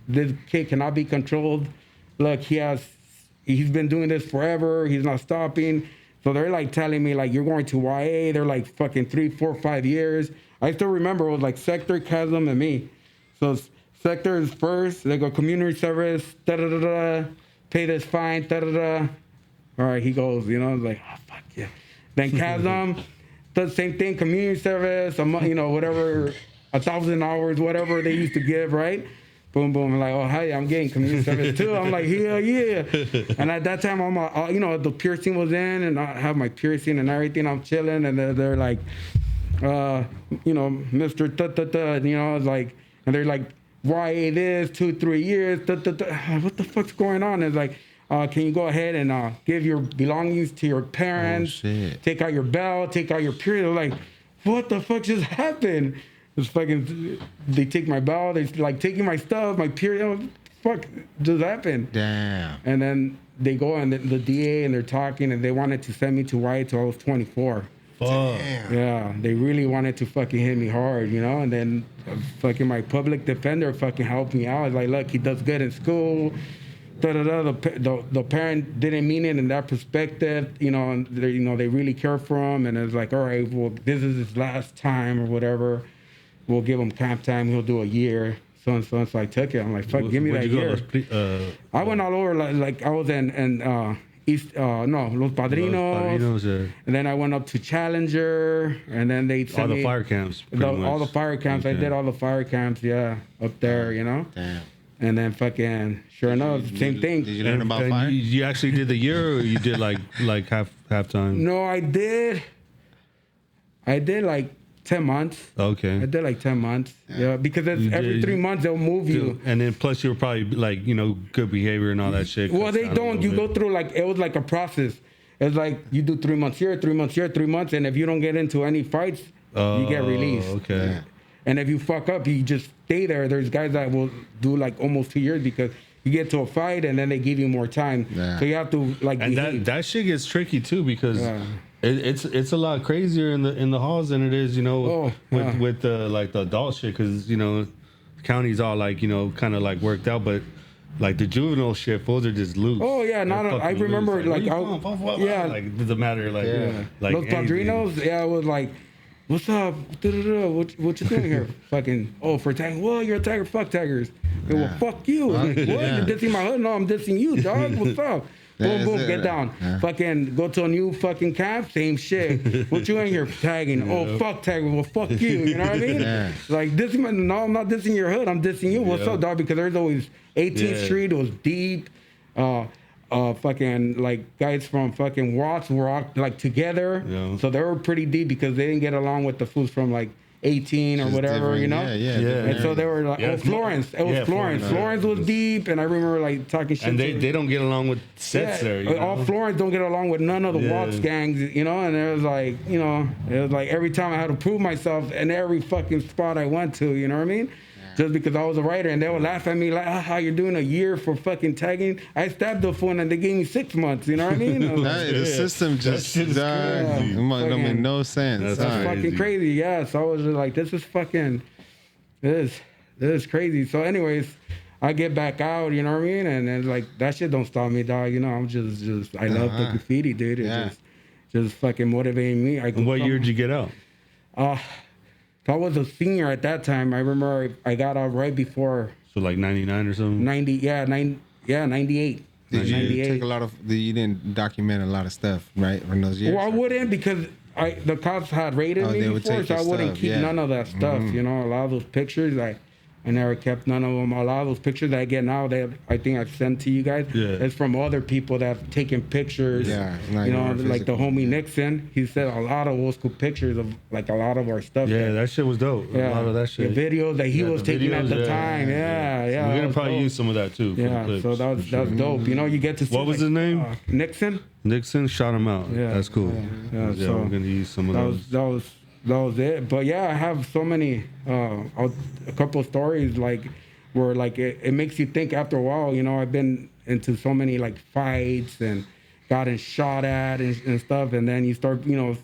Speaker 3: this kid cannot be controlled. Look, he's been doing this forever, he's not stopping. So they're like telling me, like, you're going to YA, they're like fucking 3, 4, 5 years. I still remember it was like Sector, Chasm, and me. So Sector is first. They go community service, pay this fine, All right, he goes, like, oh, fuck yeah. Then Chasm does the same thing, community service, whatever, 1,000 hours, whatever they used to give, right? Boom, boom. I'm like, oh, hey, I'm getting community service too. I'm like, hell yeah. And at that time, I'm, the piercing was in, and I have my piercing and everything. I'm chilling, and they're like, Mr. It's like, and they're like, YA this, 2-3 years, what the fuck's going on? It's like, can you go ahead and give your belongings to your parents? Take out your belt, take out your period. I'm like, what the fuck just happened? It's fucking, they take my belt, they like taking my stuff, my period. Fuck just happened?
Speaker 1: Damn.
Speaker 3: And then they go and the DA and they're talking and they wanted to send me to YA till I was 24.
Speaker 1: Damn.
Speaker 3: Yeah, they really wanted to fucking hit me hard, and then fucking my public defender fucking helped me out. It's like, look, he does good in school. The parent didn't mean it in that perspective, and they really care for him. And it's like, all right, well, this is his last time or whatever. We'll give him camp time. He'll do a year. So and so. So I took it. I'm like, fuck, give me that year. I went all over. Like I was in Los Padrinos, and then I went up to Challenger, and then they sent me
Speaker 2: all the fire camps.
Speaker 3: All the fire camps. Okay. I did all the fire camps, up there,
Speaker 1: Damn.
Speaker 3: And then fucking, sure enough, same thing.
Speaker 1: Did you learn about fire?
Speaker 2: You actually did the year, or you did like half time?
Speaker 3: No, I did. I did like 10 months.
Speaker 2: Okay.
Speaker 3: I did like 10 months. Yeah, because every 3 months they'll move you.
Speaker 2: And then plus you were probably like, you know, good behavior and all that shit.
Speaker 3: Well, they don't. You go through like, it was like a process. It's like you do 3 months here, 3 months here, 3 months. And if you don't get into any fights, you get released.
Speaker 2: Okay.
Speaker 1: Yeah.
Speaker 3: And if you fuck up, you just stay there. There's guys that will do like almost 2 years because you get to a fight and then they give you more time. Yeah. So you have to like
Speaker 2: and
Speaker 3: behave.
Speaker 2: that shit gets tricky too because it's a lot crazier in the halls than it is, you know, with the like the adult shit because, you know, the county's all like, you know, kind of like worked out, but like the juvenile shit, fools are just loose.
Speaker 3: Oh yeah, I remember
Speaker 2: like
Speaker 3: yeah,
Speaker 2: like it doesn't matter like
Speaker 3: Los Padrinos, it was like, what's up? What you doing here? Fucking for tagging. Well, you're a tagger. Fuck taggers. Yeah. Well, fuck you. I'm like, what? You're dissing my hood? No, I'm dissing you, dog. What's up? Boom, boom, get down. Yeah. Fucking go to a new fucking camp, same shit. What you in here tagging? Yeah. Oh, fuck tagging. Well, fuck you. You know what I mean? Yeah. Like, no, I'm not dissing your hood. I'm dissing you. What's up, dog? Because there's always 18th Street. It was deep. Fucking like guys from fucking Watts were all like together. Yeah. So they were pretty deep because they didn't get along with the fools from like 18 or whatever, you know?
Speaker 1: Yeah.
Speaker 3: And so they were like, Florence. It was Florence. Florence was deep, and I remember like talking shit.
Speaker 2: And they don't get along with sets there. You
Speaker 3: all
Speaker 2: know?
Speaker 3: Florence don't get along with none of the Watts gangs, you know? And it was like, you know, it was like every time I had to prove myself in every fucking spot I went to, you know what I mean? Just because I was a writer, and they would laugh at me like, how you're doing a year for fucking tagging? I stabbed the fool and they gave me 6 months. You know what I mean?
Speaker 1: The system just don't make no sense.
Speaker 3: That's fucking crazy. Yeah. So I was just like, this is crazy. So, anyways, I get back out. You know what I mean? And then like that shit don't stop me, dog. You know, I'm just I love the graffiti, dude. It just fucking motivating me.
Speaker 2: What year did you get out?
Speaker 3: So I was a senior at that time. I remember I got out right before.
Speaker 2: So like 99 or something?
Speaker 3: 98.
Speaker 1: Did you take a lot of, you didn't document a lot of stuff, right, in those years?
Speaker 3: Well, I wouldn't because the cops had raided me before, so I wouldn't keep none of that stuff. You know, a lot of those pictures, I never kept none of them. A lot of those pictures that I get now, that I think I've sent to you guys, is from other people that have taken pictures. Yeah, you know, like the homie Nixon. He said a lot of old school pictures of like a lot of our stuff.
Speaker 2: Yeah, that shit was dope.
Speaker 3: Yeah,
Speaker 2: a lot of that shit.
Speaker 3: The videos that he was taking at the time. Yeah.
Speaker 2: We're gonna probably use some of that too.
Speaker 3: Yeah, so that was dope. You know, you get to see.
Speaker 2: What was his name?
Speaker 3: Nixon.
Speaker 2: Nixon shot him out. Yeah, that's cool.
Speaker 3: Yeah, so
Speaker 2: we're gonna use some of those.
Speaker 3: That was it. But yeah, I have so many, a couple of stories like where like it makes you think after a while. You know, I've been into so many like fights and gotten shot at and stuff, and then you start, you know,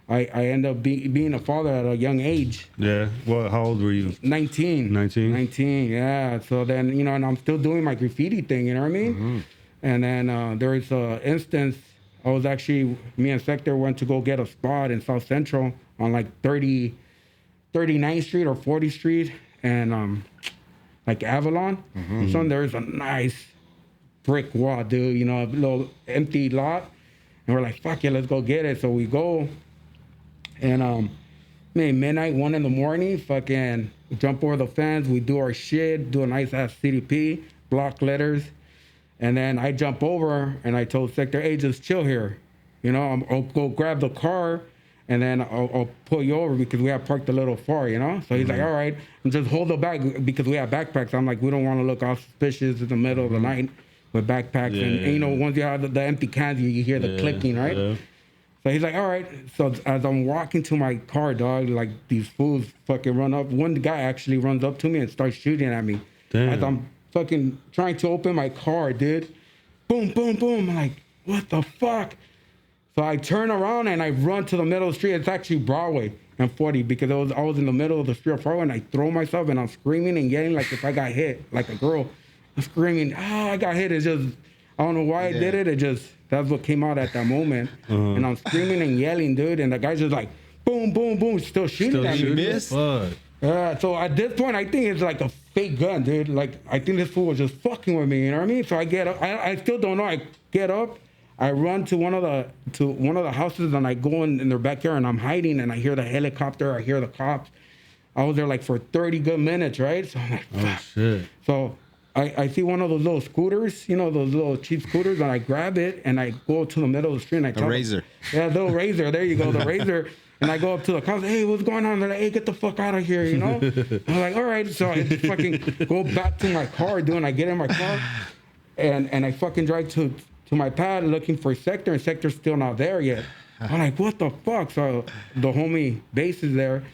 Speaker 3: I end up being a father at a young age.
Speaker 2: Yeah. Well, how old were you?
Speaker 3: 19. 19. Yeah. So then, you know, and I'm still doing my graffiti thing. You know what I mean? Mm-hmm. And then there's an instance. I was actually, me and Sector went to go get a spot in South Central on like 39th Street or 40th Street and like Avalon. Mm-hmm. So there's a nice brick wall, dude, you know, a little empty lot. And we're like, fuck yeah, let's go get it. So we go and midnight, 1 a.m, fucking jump over the fence. We do our shit, do a nice ass CDP, block letters. And then I jump over and I told Sector, hey, just chill here. You know, I'll go grab the car and then I'll pull you over because we have parked a little far, you know? So he's like, all right, and just hold the bag because we have backpacks. I'm like, we don't want to look all suspicious in the middle of the night with backpacks. And you know, once you have the empty cans, you hear the clicking, right? Yeah. So he's like, all right. So as I'm walking to my car, dog, like these fools fucking run up. One guy actually runs up to me and starts shooting at me. Damn. As I'm fucking trying to open my car, dude. Boom, boom, boom. I'm like, what the fuck? So I turn around and I run to the middle of the street. It's actually Broadway and 40 because I was in the middle of the street of Broadway and I throw myself and I'm screaming and yelling like if I got hit, like a girl. I'm screaming, I got hit. It's just, I don't know why I did it. It just, that's what came out at that moment. And I'm screaming and yelling, dude. And the guy's just like, boom, boom, boom, still shooting at me. So at this point, I think it's like a fake gun, dude. Like, I think this fool was just fucking with me, you know what I mean? So I get up, I still don't know. I get up, I run to one of the houses and I go in their backyard and I'm hiding and I hear the helicopter, I hear the cops. I was there like for 30 good minutes, right? So I'm like, fuck. Oh, shit. So I see one of those little scooters, you know, those little cheap scooters, and I grab it and I go to the middle of the street and I tell
Speaker 1: Razor.
Speaker 3: Yeah, little Razor. There you go, the Razor. And I go up to the cops, hey, what's going on? They're like, hey, get the fuck out of here, you know? I'm like, all right. So I just fucking go back to my car, dude. And I get in my car and I fucking drive to my pad looking for Sector, and Sector's still not there yet. I'm like, what the fuck? So the homie base is there.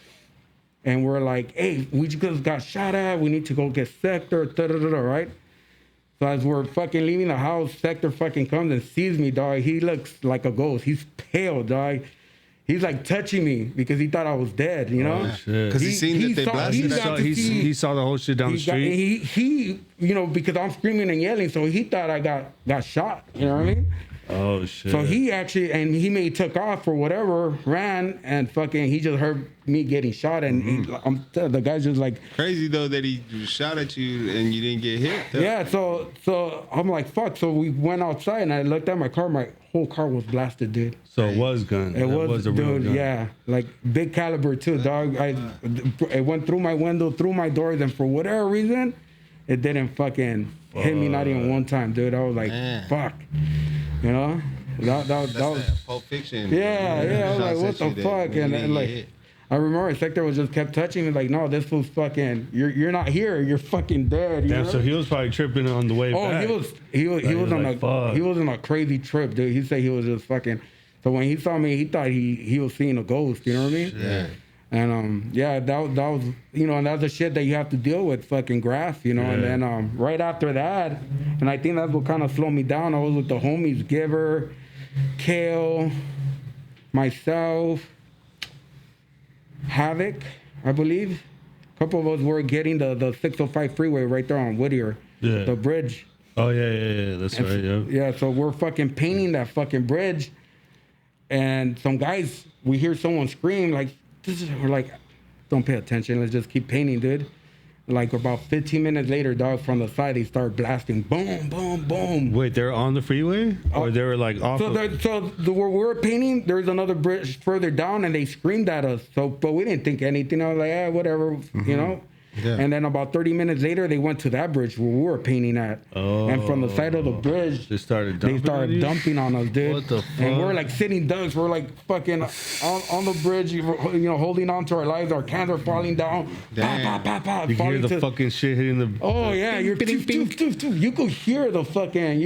Speaker 3: And we're like, hey, we just got shot at. We need to go get Sector, right? So as we're fucking leaving the house, Sector fucking comes and sees me, dog. He looks like a ghost. He's pale, dog. He's like touching me because he thought I was dead, you know?
Speaker 1: Because he seen that they blasted.
Speaker 2: He saw the whole shit down the street.
Speaker 3: He, you know, because I'm screaming and yelling, so he thought I got shot. You know what I mean?
Speaker 2: Oh shit.
Speaker 3: So he actually, and he took off or whatever, ran, and fucking, he just heard me getting shot, and the guy's just like.
Speaker 1: Crazy though that he shot at you and you didn't get hit. Though.
Speaker 3: Yeah, so I'm like, fuck. So we went outside and I looked at my car. My whole car was blasted, dude.
Speaker 2: So it was gun.
Speaker 3: It was a real gun. Yeah, like big caliber too, dog. It went through my window, through my doors, and for whatever reason, it didn't fucking hit me not even one time, dude. I was like, fuck. You know, that was
Speaker 1: Pulp Fiction.
Speaker 3: Yeah. I was like, what the fuck? And like, I remember Sector was just kept touching me, like, no, this was fucking. You're not here. You're fucking dead.
Speaker 2: Damn. So he was probably tripping on the way back.
Speaker 3: He was on a crazy trip, dude. He said he was just fucking. So when he saw me, he thought he was seeing a ghost. You know what I mean?
Speaker 1: Yeah.
Speaker 3: And that was, you know, and that's the shit that you have to deal with, fucking Graf, you know. Yeah. And then right after that, and I think that's what kind of slowed me down. I was with the homies, Giver, Kale, myself, Havoc, I believe. A couple of us were getting the 605 freeway right there on Whittier, the bridge.
Speaker 2: Oh yeah, that's right. Yeah.
Speaker 3: Yeah, so we're fucking painting that fucking bridge, and some guys, we hear someone scream like. We're like, don't pay attention. Let's just keep painting, dude. Like about 15 minutes later, dog, from the side, they start blasting, boom, boom, boom.
Speaker 2: Wait, they're on the freeway, or they were like off?
Speaker 3: Where we're painting, there's another bridge further down, and they screamed at us. So, but we didn't think anything. I was like, whatever, you know. Yeah. And then about 30 minutes later, they went to that bridge where we were painting at. Oh. And from the side of the bridge,
Speaker 2: they started dumping
Speaker 3: on us, dude.
Speaker 2: What the fuck?
Speaker 3: And we're like sitting ducks. We're like fucking on the bridge, you know, holding on to our lives. Our cans are falling down.
Speaker 2: You hear the fucking shit hitting the.
Speaker 3: Oh, yeah. You could hear the fucking, and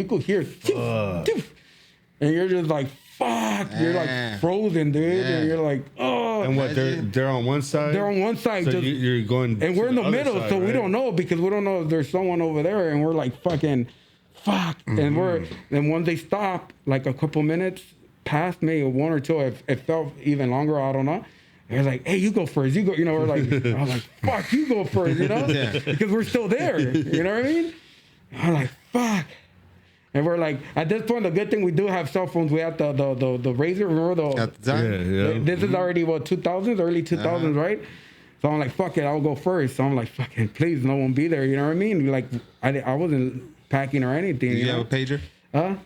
Speaker 3: you're just like, fuck. You're like frozen, dude. And you're like, oh.
Speaker 2: And what, they're on one side?
Speaker 3: They're on one side.
Speaker 2: So you're going.
Speaker 3: And we're in the middle, side, so right? We don't know because we don't know if there's someone over there. And we're like, fucking, fuck. And then once they stop, like a couple minutes past, maybe one or two, it felt even longer. I don't know. And they're like, hey, you go first. You go. You know, we're like, I was like, fuck, you go first. You know, because we're still there. You know what I mean? I'm like, fuck. And we're like, at this point, the good thing we do have cell phones. We have the Razor. Remember
Speaker 1: at the time?
Speaker 3: This is already what, 2000s, early 2000s, right? So I'm like, fuck it, I'll go first. So I'm like, fucking, please, no one be there. You know what I mean? Like, I wasn't packing or anything.
Speaker 1: Did you
Speaker 3: know?
Speaker 1: have a pager?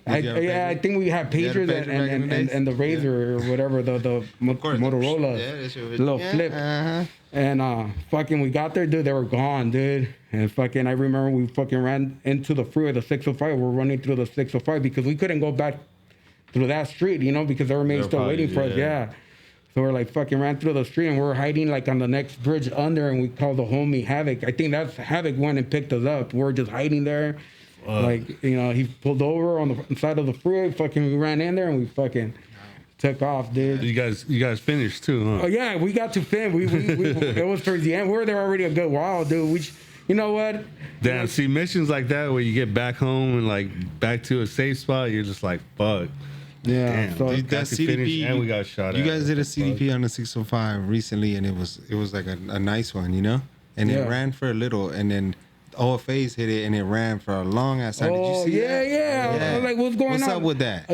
Speaker 3: I think we had pagers and the Razor or whatever, the Motorola little flip. And fucking, we got there, dude. They were gone, dude. And fucking, I remember we fucking ran into the freeway, the 605. We're running through the 605 because we couldn't go back through that street, you know, because they were still waiting for us. Yeah. So we're like fucking ran through the street and we're hiding like on the next bridge under, and we called the homie Havoc. I think that's Havoc went and picked us up. We're just hiding there. Like, you know, he pulled over on the side of the freeway. Fucking, we ran in there and we fucking took off, dude.
Speaker 2: You guys finished too, huh?
Speaker 3: Oh yeah, we got to fin. We it was towards the end. We were there already a good while, dude. You know what?
Speaker 2: Damn, see, missions like that where you get back home and like back to a safe spot, you're just like, fuck.
Speaker 3: Yeah.
Speaker 2: Damn,
Speaker 3: So
Speaker 1: that CDP,
Speaker 2: and we got shot at.
Speaker 1: You guys did a CDP on the 605 recently, and it was like a nice one, you know? And it ran for a little, and then OFAs hit it, and it ran for a long ass time. Did you see that?
Speaker 3: Yeah. I was like, what's going on?
Speaker 1: What's up with that?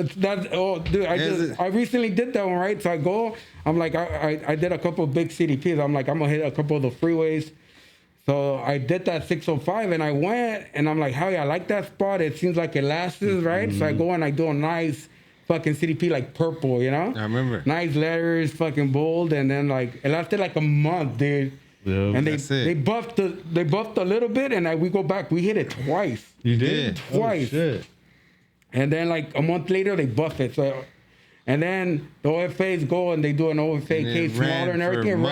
Speaker 3: Dude, I recently did that one, right? So I go, I'm like, I did a couple of big CDPs. I'm like, I'm going to hit a couple of the freeways. So I did that 605, and I went, and I'm like, hell yeah, I like that spot. It seems like it lasts, right? So I go and I do a nice fucking CDP, like purple, you know?
Speaker 1: I remember.
Speaker 3: Nice letters, fucking bold, and then like, it lasted like a month, dude.
Speaker 2: Yeah,
Speaker 3: and they buffed a little bit, and we go back. We hit it twice.
Speaker 2: You did?
Speaker 3: Twice.
Speaker 2: Oh, shit.
Speaker 3: And then like a month later, they buffed it. So And then the OFAs go and they do an OFA case smaller and everything.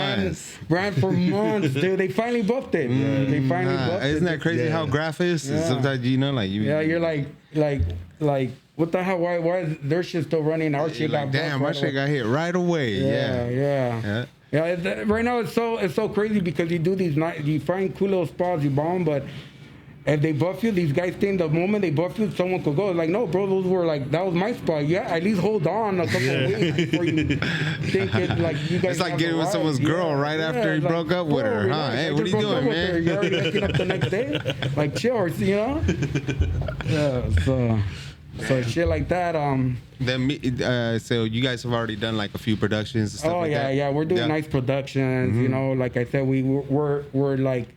Speaker 3: Ran for months, dude. They finally buffed it. They finally buffed it.
Speaker 1: Isn't that crazy how graph is? Yeah. Sometimes, you know, like you.
Speaker 3: Yeah, you're like, what the hell? Why is their shit still running? Our shit got
Speaker 1: damn, my shit got hit right away. Yeah.
Speaker 3: Right now it's so crazy because you do these you find cool little spots, you bomb, but if they buff you, these guys think the moment they buff you, someone could go. It's like, no, bro, those were like, that was my spot. Yeah, at least hold on a couple of weeks before you think it, like, you guys.
Speaker 1: It's like getting with someone's girl right after he broke up with her, huh? Hey, what are you doing, man?
Speaker 3: You're already waking up the next day. Like, chill, you know? Yeah, so shit like that.
Speaker 1: So you guys have already done like a few productions and stuff like that?
Speaker 3: Yeah, we're doing nice productions. You know, like I said, we're like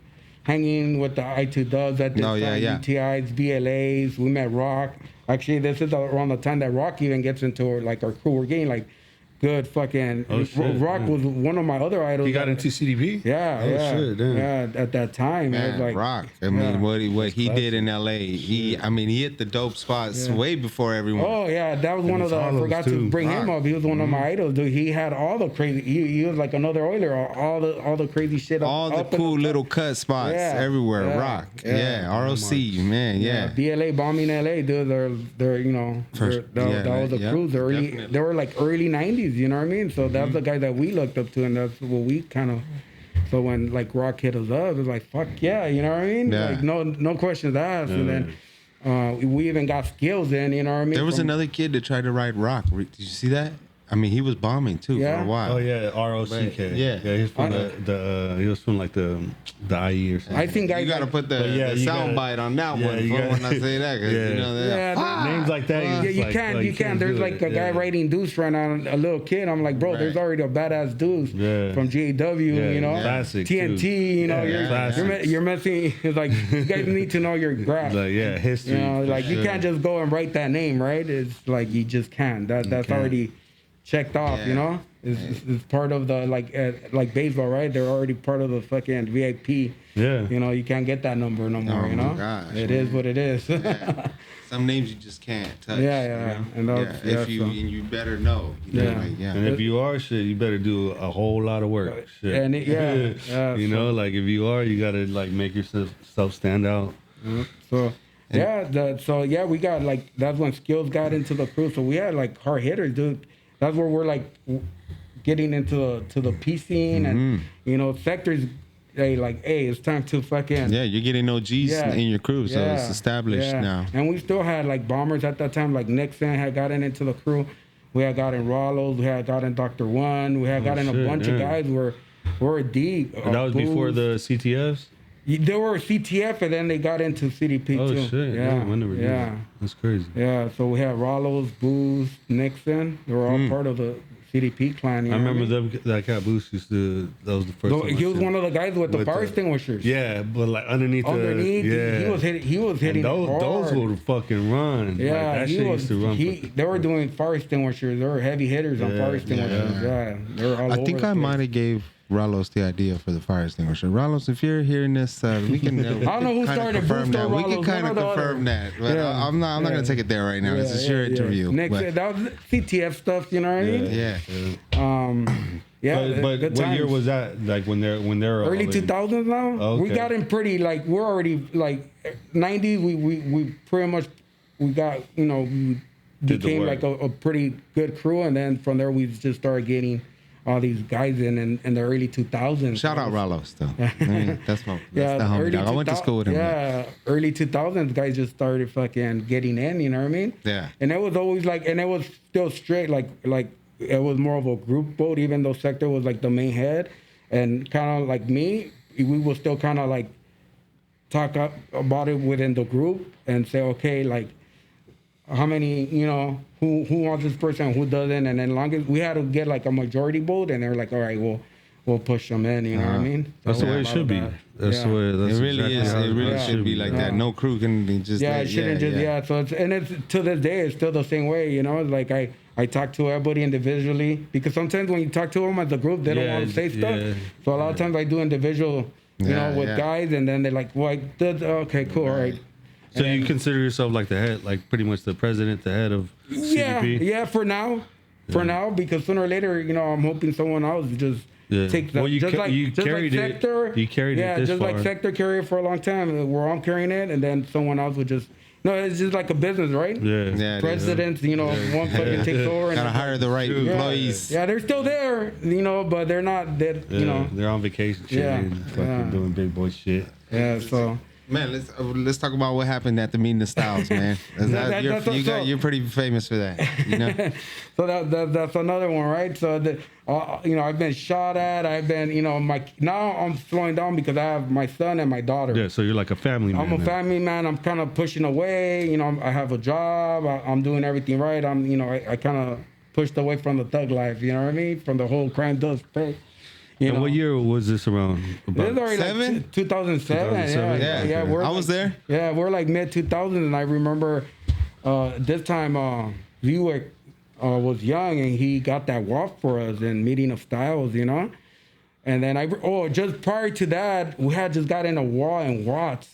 Speaker 3: hanging with the I2 Dubs at this time, UTIs, BLAs. We met Rock. Actually, this is around the time that Rock even gets into like our crew. We're getting like good fucking. Rock was one of my other idols.
Speaker 2: He got into CDP?
Speaker 3: Yeah, at that time.
Speaker 1: Man,
Speaker 3: it was like,
Speaker 1: Rock. I mean, what he did in LA, he hit the dope spots way before everyone.
Speaker 3: Oh yeah, that was one of the. I forgot to bring him up. He was one of my idols, dude. He had all the crazy. He was like another Oiler. All the crazy shit.
Speaker 1: All the cool little cut spots everywhere. Rock. ROC. Man. Yeah.
Speaker 3: BLA bombing LA, dude. They're you know. That was the crews. They were like early '90s. You know what I mean? So that's the guy that we looked up to, and that's what we kind of. So when like Rock hit us up, it was like fuck yeah, you know what I mean?
Speaker 1: Yeah.
Speaker 3: Like no questions asked, and then we even got skills in, you know what I mean?
Speaker 1: There was another kid that tried to write Rock. Did you see that? I mean, he was bombing too for a while.
Speaker 2: Oh yeah, ROCK. Yeah, he's from he was from like the IE or something.
Speaker 3: I think
Speaker 1: you got to put the sound bite on that one when I say that, because you know
Speaker 2: names like that.
Speaker 3: You can't. There's like a guy writing Deuce right on a little kid. I'm like, bro, there's already a badass Deuce from GAW, you know,
Speaker 2: classic
Speaker 3: TNT,
Speaker 2: too.
Speaker 3: you know, you're messing. It's like you guys need to know your graph.
Speaker 2: Like history.
Speaker 3: You know, like you can't just go and write that name, right? It's like you just can't. That's already checked off, you know. It's part of the like baseball, right? They're already part of the fucking VIP.
Speaker 2: Yeah.
Speaker 3: You know, you can't get that number no more. You know, it is what it is.
Speaker 1: Some names you just can't touch.
Speaker 3: Yeah.
Speaker 1: You know? And you better know. You know,
Speaker 2: And if you are you better do a whole lot of work. Shit.
Speaker 3: And
Speaker 2: you know, like if you are, you gotta like make yourself stand out.
Speaker 3: So. We got like that's when skills got into the crew. So we had like hard hitters, dude. That's where we're like getting into the P scene and you know sectors. Hey, it's time to fucking
Speaker 1: you're getting OGs in your crew, so it's established now.
Speaker 3: And we still had like bombers at that time. Like Nixon had gotten into the crew. We had gotten Rollos. We had gotten Dr. One. We had gotten a bunch of guys. We're deep.
Speaker 2: And that was before the CTFs.
Speaker 3: They were CTF, and then they got into CDP too.
Speaker 2: Oh shit! Yeah, that's crazy.
Speaker 3: Yeah, so we had Rollos, Booze, Nixon. They were all part of the CDP clan.
Speaker 2: I remember that cat Booze used to. That was the first.
Speaker 3: He was one of the guys with the fire extinguishers.
Speaker 2: Yeah, but like underneath,
Speaker 3: he was hitting.
Speaker 2: Those would fucking run.
Speaker 3: Yeah,
Speaker 2: like, that used to run.
Speaker 3: They were doing fire extinguishers. They were heavy hitters on fire extinguishers. Yeah, they were all over.
Speaker 1: I think I might have gave Rallos the idea for the fire extinguisher. Rallos, if you're hearing this, we can.
Speaker 3: I don't know who started
Speaker 1: confirm that. We can kind of confirm that, but I'm not going to take it there right now. It's a sure interview.
Speaker 3: That was CTF stuff, you know what I mean?
Speaker 2: But what year was that? Like when they're
Speaker 3: early 2000s now. Okay. We got in pretty like we're already like 90s. We pretty much we got we became like a pretty good crew, and then from there we just started getting all these guys in the early 2000s.
Speaker 1: Shout out Rallos though. That's the homie dog. I went to school with him.
Speaker 3: Yeah, early 2000s guys just started fucking getting in. You know what I mean?
Speaker 1: Yeah.
Speaker 3: And it was always like, and it was still straight like it was more of a group vote, even though Sector was like the main head, and kind of like me, we will still kind of like talk about it within the group and say, okay, like how many, who wants this person, who doesn't, and then long as we had to get like a majority vote, and they're like, all right, we'll push them in. You know what I mean?
Speaker 2: That's the way it should be. That's the way.
Speaker 1: It really is. It really should be like that. No crew can just.
Speaker 3: Yeah, it shouldn't just. So it's to this day, it's still the same way. Like I talk to everybody individually, because sometimes when you talk to them as a group, they don't want to say stuff. So a lot of times I do individual, with guys, and then they're like, well, okay, cool, all right.
Speaker 2: So you consider yourself like the head, like pretty much the president, the head of CDP?
Speaker 3: Yeah, for now. for now, because sooner or later, I'm hoping someone else just takes that.
Speaker 2: Well, you carried it. Sector, you carried it this far.
Speaker 3: Like Sector carried it for a long time. We're all carrying it, and then someone else would just. No, it's just like a business, right?
Speaker 2: Yeah.
Speaker 3: Presidents, one fucking takes over.
Speaker 1: Gotta hire the right employees.
Speaker 3: Yeah, they're still there, but they're not dead,
Speaker 2: They're on vacation and fucking doing big boy shit.
Speaker 3: Yeah, so.
Speaker 1: Man, let's talk about what happened at the meeting of styles, man. You're pretty famous for that,
Speaker 3: So that's another one, right? So I've been shot at. I've been, now I'm slowing down because I have my son and my daughter.
Speaker 2: Yeah, so you're like a family man.
Speaker 3: I'm a family man. I'm kind of pushing away. I have a job. I'm doing everything right. I kind of pushed away from the thug life. You know what I mean? From the whole crime does pay.
Speaker 2: And what year was this around?
Speaker 3: This is already 2007. Yeah.
Speaker 1: I was there.
Speaker 3: Yeah, we're like mid 2000s, and I remember this time Revok was young, and he got that walk for us in Meeting of Styles, And then just prior to that, we had just got in a war in Watts,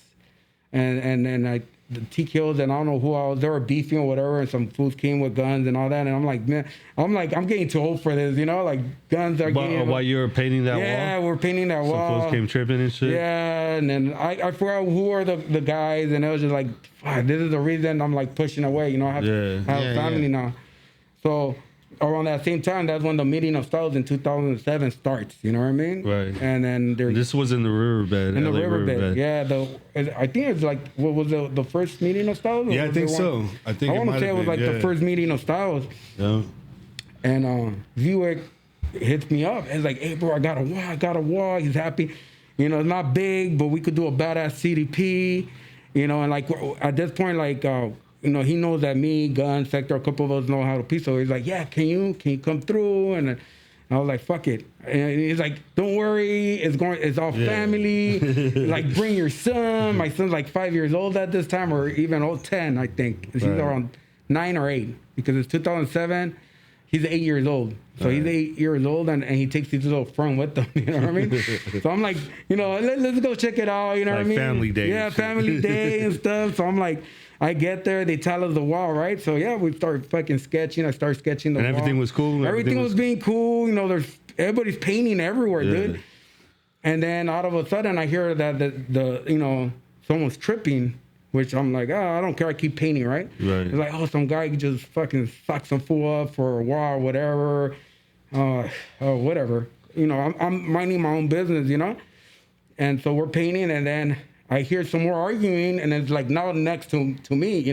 Speaker 3: and like the TKOs, and I don't know who I was. They were beefing or whatever, and some fools came with guns and all that. And I'm like, man, I'm getting too old for this, like guns are getting.
Speaker 2: While you were painting that wall?
Speaker 3: Yeah, we're painting that wall.
Speaker 2: Some fools came tripping and shit?
Speaker 3: Yeah, and then I forgot who are the guys, and it was just like, fuck, this is the reason I'm like pushing away, I have a family now. So around that same time, that's when the Meeting of Styles in 2007 starts. You know what I mean?
Speaker 2: Right.
Speaker 3: And then
Speaker 2: this was in the riverbed.
Speaker 3: In the riverbed. Yeah. I think it's like, what was the first Meeting of Styles?
Speaker 2: Yeah, I think so. I want to
Speaker 3: say it was like the first Meeting of Styles.
Speaker 2: Yeah.
Speaker 3: And Revok hits me up. It's like, hey, bro, I got a wall. He's happy. It's not big, but we could do a badass CDP. And like at this point, like. He knows that me, Gun, Sector, a couple of us know how to piece. So he's like, yeah, can you come through? And I was like, fuck it. And he's like, don't worry, it's all family. Like, bring your son. My son's like 5 years old at this time, or even 10, I think. He's around 9 or 8, because it's 2007. He's 8 years old. So he's 8 years old, and he takes his little friend with him, you know what I mean? So I'm like, let's go check it out, you know what I mean?
Speaker 2: Family day.
Speaker 3: Yeah, family day and stuff. So I'm like, I get there, they tell us the wall, right? So yeah, we start fucking sketching. I start sketching the wall.
Speaker 2: And everything was cool?
Speaker 3: Everything was being cool. Everybody's painting everywhere, dude. And then out of a sudden, I hear that someone's tripping, which I'm like, I don't care. I keep painting, right?
Speaker 2: Right.
Speaker 3: It's like, some guy just fucking fucked some fool up for a wall, whatever, whatever. I'm minding my own business, And so we're painting, and then I hear some more arguing, and it's like now next to me,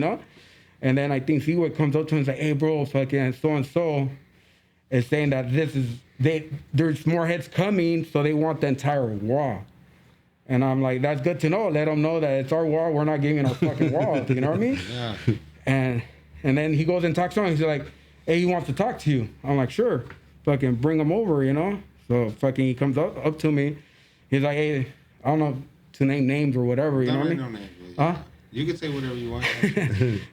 Speaker 3: And then I think Revok comes up to him and says, hey, bro, fucking so-and-so is saying that there's more heads coming, so they want the entire wall. And I'm like, that's good to know. Let them know that it's our wall. We're not giving our fucking wall. You know what I mean?
Speaker 1: Yeah.
Speaker 3: And then he goes and talks to him. He's like, hey, he wants to talk to you. I'm like, sure. Fucking bring him over, So fucking he comes up to me. He's like, hey, I don't know to name names or whatever, you know what I mean?
Speaker 1: No names. Huh? You can say whatever you want.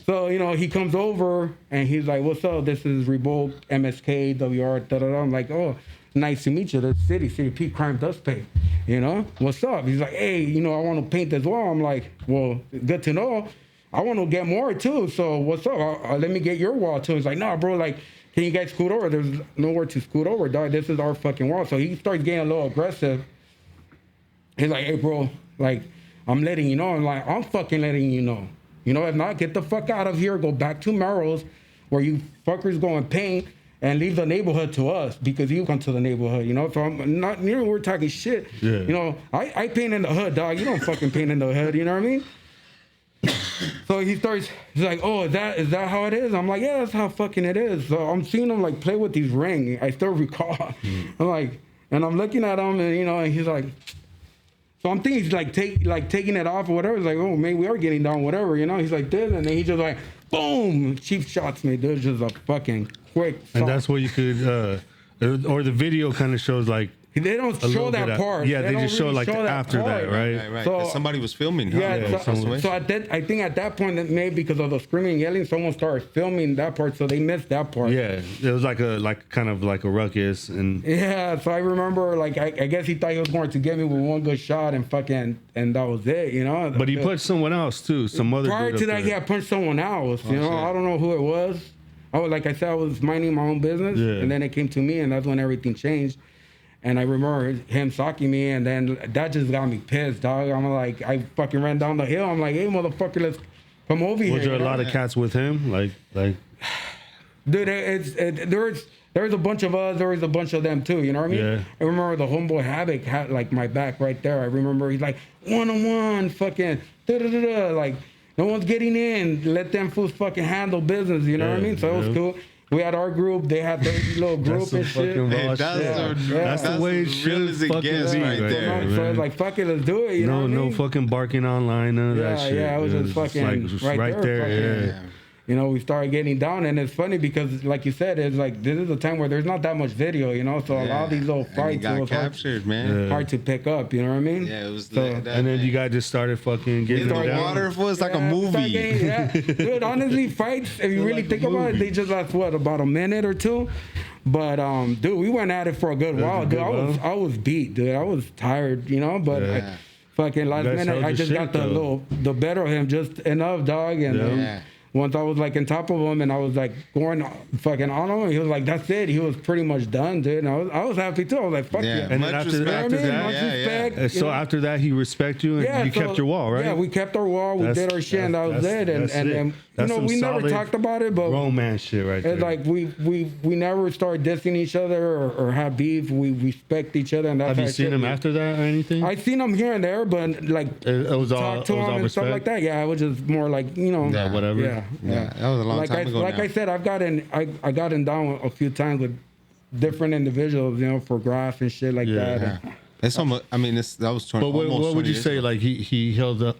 Speaker 3: So, he comes over and he's like, what's up? This is Revok, MSK, WR, da-da-da. I'm like, oh, nice to meet you. The CDP crime does pay. What's up? He's like, hey, I want to paint this wall. I'm like, well, good to know. I want to get more too. So what's up? Let me get your wall too. He's like, nah, bro, like, can you guys scoot over? There's nowhere to scoot over, dog. This is our fucking wall. So he starts getting a little aggressive. He's like, hey, bro, like, I'm letting you know. I'm like, I'm fucking letting you know. If not, get the fuck out of here. Go back to Merrill's, where you fuckers go and paint, and leave the neighborhood to us, because you come to the neighborhood, So I'm not, we're talking shit.
Speaker 2: Yeah.
Speaker 3: I paint in the hood, dog. You don't fucking paint in the hood, you know what I mean? So he's like, oh, is that how it is? I'm like, yeah, that's how fucking it is. So I'm seeing him like play with these rings. I still recall. I'm like, and I'm looking at him, and and he's like, so I'm thinking he's like taking it off or whatever. It's like, oh, maybe we are getting down, whatever, He's like this, and then he just like, boom, cheap shots me, dude. Just a fucking quick shot.
Speaker 2: And that's what you could, or the video kind of shows like.
Speaker 3: They don't show that part.
Speaker 2: Yeah, they just show like after that, right?
Speaker 1: Right.
Speaker 3: So
Speaker 1: somebody was filming. Huh?
Speaker 3: Yeah. So I think at that point, that maybe because of the screaming and yelling, someone started filming that part, so they missed that part.
Speaker 2: Yeah, it was like kind of like a ruckus, and
Speaker 3: yeah. So I remember, like, I guess he thought he was going to get me with one good shot and that was it,
Speaker 2: But he punched someone else too, some other.
Speaker 3: Prior to that, he had punched someone else. I don't know who it was. like I said, I was minding my own business, and then it came to me, and that's when everything changed. And I remember him socking me, and then that just got me pissed, dog. I'm like, I fucking ran down the hill. I'm like, hey, motherfucker, let's come over here.
Speaker 2: Was there a lot of cats with him? Like,
Speaker 3: dude, there's a bunch of us. There was a bunch of them too. You know what I mean?
Speaker 2: Yeah.
Speaker 3: I remember the homeboy Havoc had like my back right there. I remember he's like 1-on-1, fucking like no one's getting in. Let them fools fucking handle business. You know what I mean? So it was cool. We had our group. They had their little group and shit.
Speaker 2: That's the way it should fucking be right there.
Speaker 3: So it's like, fuck it, let's do it. You know what I mean?
Speaker 2: No fucking barking online, none of that shit.
Speaker 3: Yeah, I was just fucking right there. You know, we started getting down, and it's funny because, like you said, it's like this is a time where there's not that much video, you know. So a lot of these little fights
Speaker 1: got captured, man.
Speaker 3: Hard to pick up. You know what I mean?
Speaker 1: Yeah, it was.
Speaker 2: So, and then you guys just started fucking getting down.
Speaker 1: Waterfall is like a movie.
Speaker 3: Dude, honestly, fights. If you really think about it, they just last about a minute or two. But dude, we went at it for a good while. Dude, I was beat, dude. I was tired, you know. But fucking last minute, I just got the better of him just enough, dog, and. Once I was like on top of him and I was like going fucking on him, he was like, "That's it." He was pretty much done, dude. And I was happy too. I was like, "Fuck yeah!"
Speaker 2: And then after that, so after that, he respect you and you kept your wall, right?
Speaker 3: Yeah, we kept our wall. We did our shit, and that was it. And you know, we never talked about it, but
Speaker 2: romance shit, right there.
Speaker 3: It's like we never started dissing each other or have beef. We respect each other, and that's.
Speaker 2: Have you seen him after that or anything?
Speaker 3: I seen him here and there, but like
Speaker 2: it was all
Speaker 3: talk to him and stuff like that. Yeah, it was just more like, you know,
Speaker 2: whatever.
Speaker 3: Yeah,
Speaker 1: that was a long time ago.
Speaker 3: Like I said, I gotten down a few times with different individuals, you know, for graphs and shit like that.
Speaker 1: Yeah. It's almost, I mean, that was 20.
Speaker 2: But what would you say? Like he held a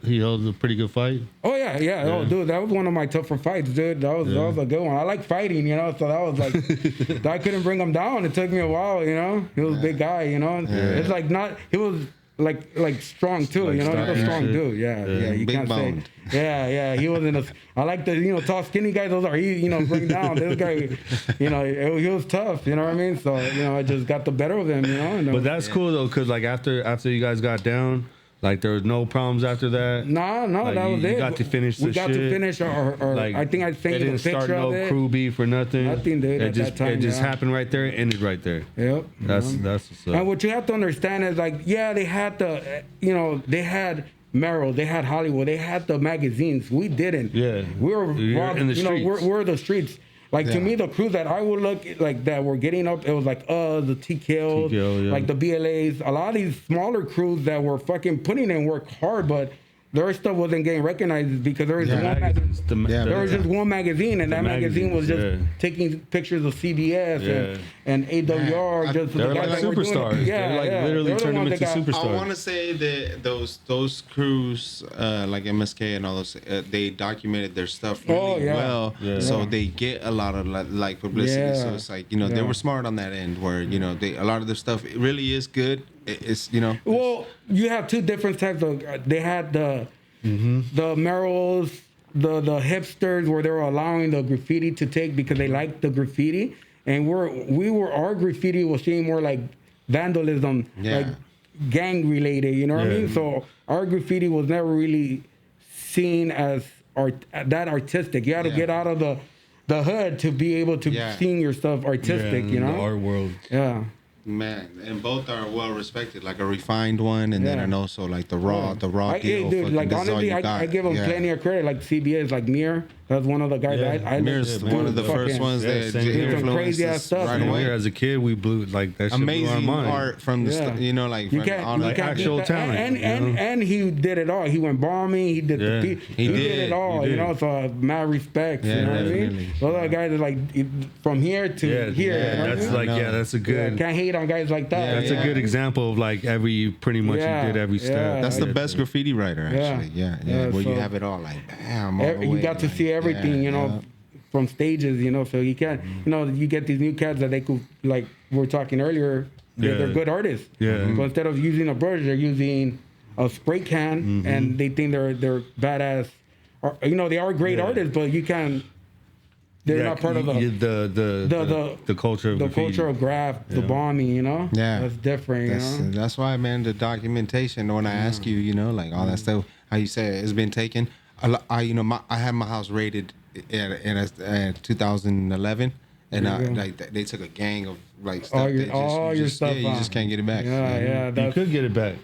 Speaker 2: pretty good fight.
Speaker 3: Oh yeah. Oh dude, that was one of my tougher fights, dude. That was a good one. I like fighting, you know. So that was like, I couldn't bring him down. It took me a while, you know. He was a big guy, you know. It's like he was like strong too, like, you know. He's a strong dude. Yeah. You
Speaker 1: big
Speaker 3: can't
Speaker 1: boned.
Speaker 3: say. He wasn't I like the, you know, tall, skinny guys. Those are easy, you know, bring down. This guy, you know, he was tough. You know what I mean? So, you know, I just got the better of him. You know.
Speaker 2: But that's cool though, cause like after you guys got down, like there was no problems after that.
Speaker 3: No,
Speaker 2: like,
Speaker 3: that was it.
Speaker 2: You got to finish the shit.
Speaker 3: We got to finish our like, I think I sent you the picture of it. It didn't start no
Speaker 2: crew beef or nothing.
Speaker 3: Nothing, dude. It
Speaker 2: just happened right there. It ended right there.
Speaker 3: Yep.
Speaker 2: That's what's up.
Speaker 3: And what you have to understand is like, they had they had Merrill, they had Hollywood, they had the magazines. We didn't.
Speaker 2: Yeah.
Speaker 3: We were
Speaker 2: in the streets.
Speaker 3: We're the streets. Like to me, the crews that I would look like that were getting up, it was like the TKOs, like the BLAs, a lot of these smaller crews that were fucking putting in work hard, but their stuff wasn't getting recognized because there was there was just one magazine, and that magazine was just taking pictures of CBS and AWR.
Speaker 2: They're like superstars. They're like literally turned them into superstars.
Speaker 1: I want to say that those crews, like MSK and all those, they documented their stuff really well, so they get a lot of like publicity. So it's like, you know, they were smart on that end, where, you know, a lot of their stuff really is good. It's, you know.
Speaker 3: Well, you have two different types of. They had the Merrills, the hipsters, where they were allowing the graffiti to take because they liked the graffiti, and our graffiti was seeing more like vandalism, like gang related. You know what I mean? So our graffiti was never really seen as that artistic. You had to get out of the hood to be able to seeing your stuff artistic. You know,
Speaker 2: the art world.
Speaker 3: Yeah.
Speaker 1: Man, and both are well respected, like a refined one, and then also like the raw deal.
Speaker 3: Dude, like honestly, I give them plenty of credit. Like CBS, like Mir, that's one of the guys.
Speaker 1: Mir's one of the first ones that
Speaker 3: some crazy ass stuff
Speaker 2: right away. As a kid, we blew like that.
Speaker 1: Amazing art from the you know, like
Speaker 2: actual talent.
Speaker 3: And he did it all. He went bombing. He did he did it all. You know, so mad respect. You know what I mean? Those are guys that like from here to here.
Speaker 2: That's like that's a good.
Speaker 3: Can't hate on guys like that.
Speaker 2: That's a good example of like pretty much you did every step.
Speaker 1: That's the best graffiti writer, actually. Where you have it all like bam.
Speaker 3: You got to see everything, you know, from stages, you know. So you can't, you know, you get these new cats that they could, like we were talking earlier, they're good artists. So instead of using a brush, they're using a spray can, and they think they're badass. Or, you know, they are great artists, but you can't. They're not part of
Speaker 2: the culture of graffiti.
Speaker 3: Culture of graph, the bombing, you know. That's different. You know?
Speaker 1: That's why, man. The documentation. When I ask you, you know, like all that stuff, how you say it's been taken. I had my house raided in 2011, and like they took a gang of like stuff.
Speaker 3: All your stuff.
Speaker 1: Yeah, you just can't get it back.
Speaker 3: Yeah,
Speaker 2: you could get it back.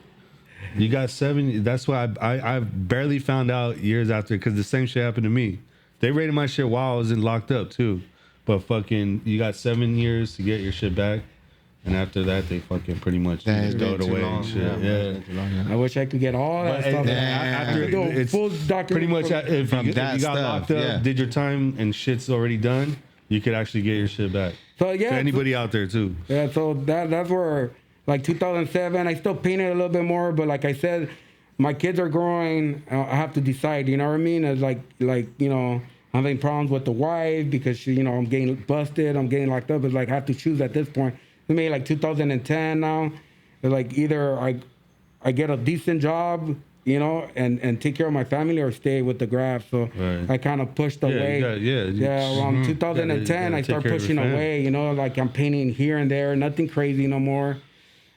Speaker 2: You got 7. That's why I barely found out years after, because the same shit happened to me. They raided my shit while I was locked up too, but fucking you got 7 years to get your shit back. And after that, they fucking pretty much just throw it away and shit. Yeah.
Speaker 3: I wish I could get all that stuff.
Speaker 2: After it's full document. Pretty much, if you got locked up, did your time, and shit's already done, you could actually get your shit back. So yeah, to anybody out there too.
Speaker 3: Yeah, so that's where, like 2007, I still painted a little bit more, but like I said, my kids are growing. I have to decide. You know what I mean? It's like you know, I'm having problems with the wife because she, you know, I'm getting busted, I'm getting locked up. It's like I have to choose at this point. Maybe like 2010 now. It's like either I get a decent job, you know, and take care of my family, or stay with the graph. So I kind of pushed away. Around 2010, I start pushing away. You know, like I'm painting here and there, nothing crazy no more.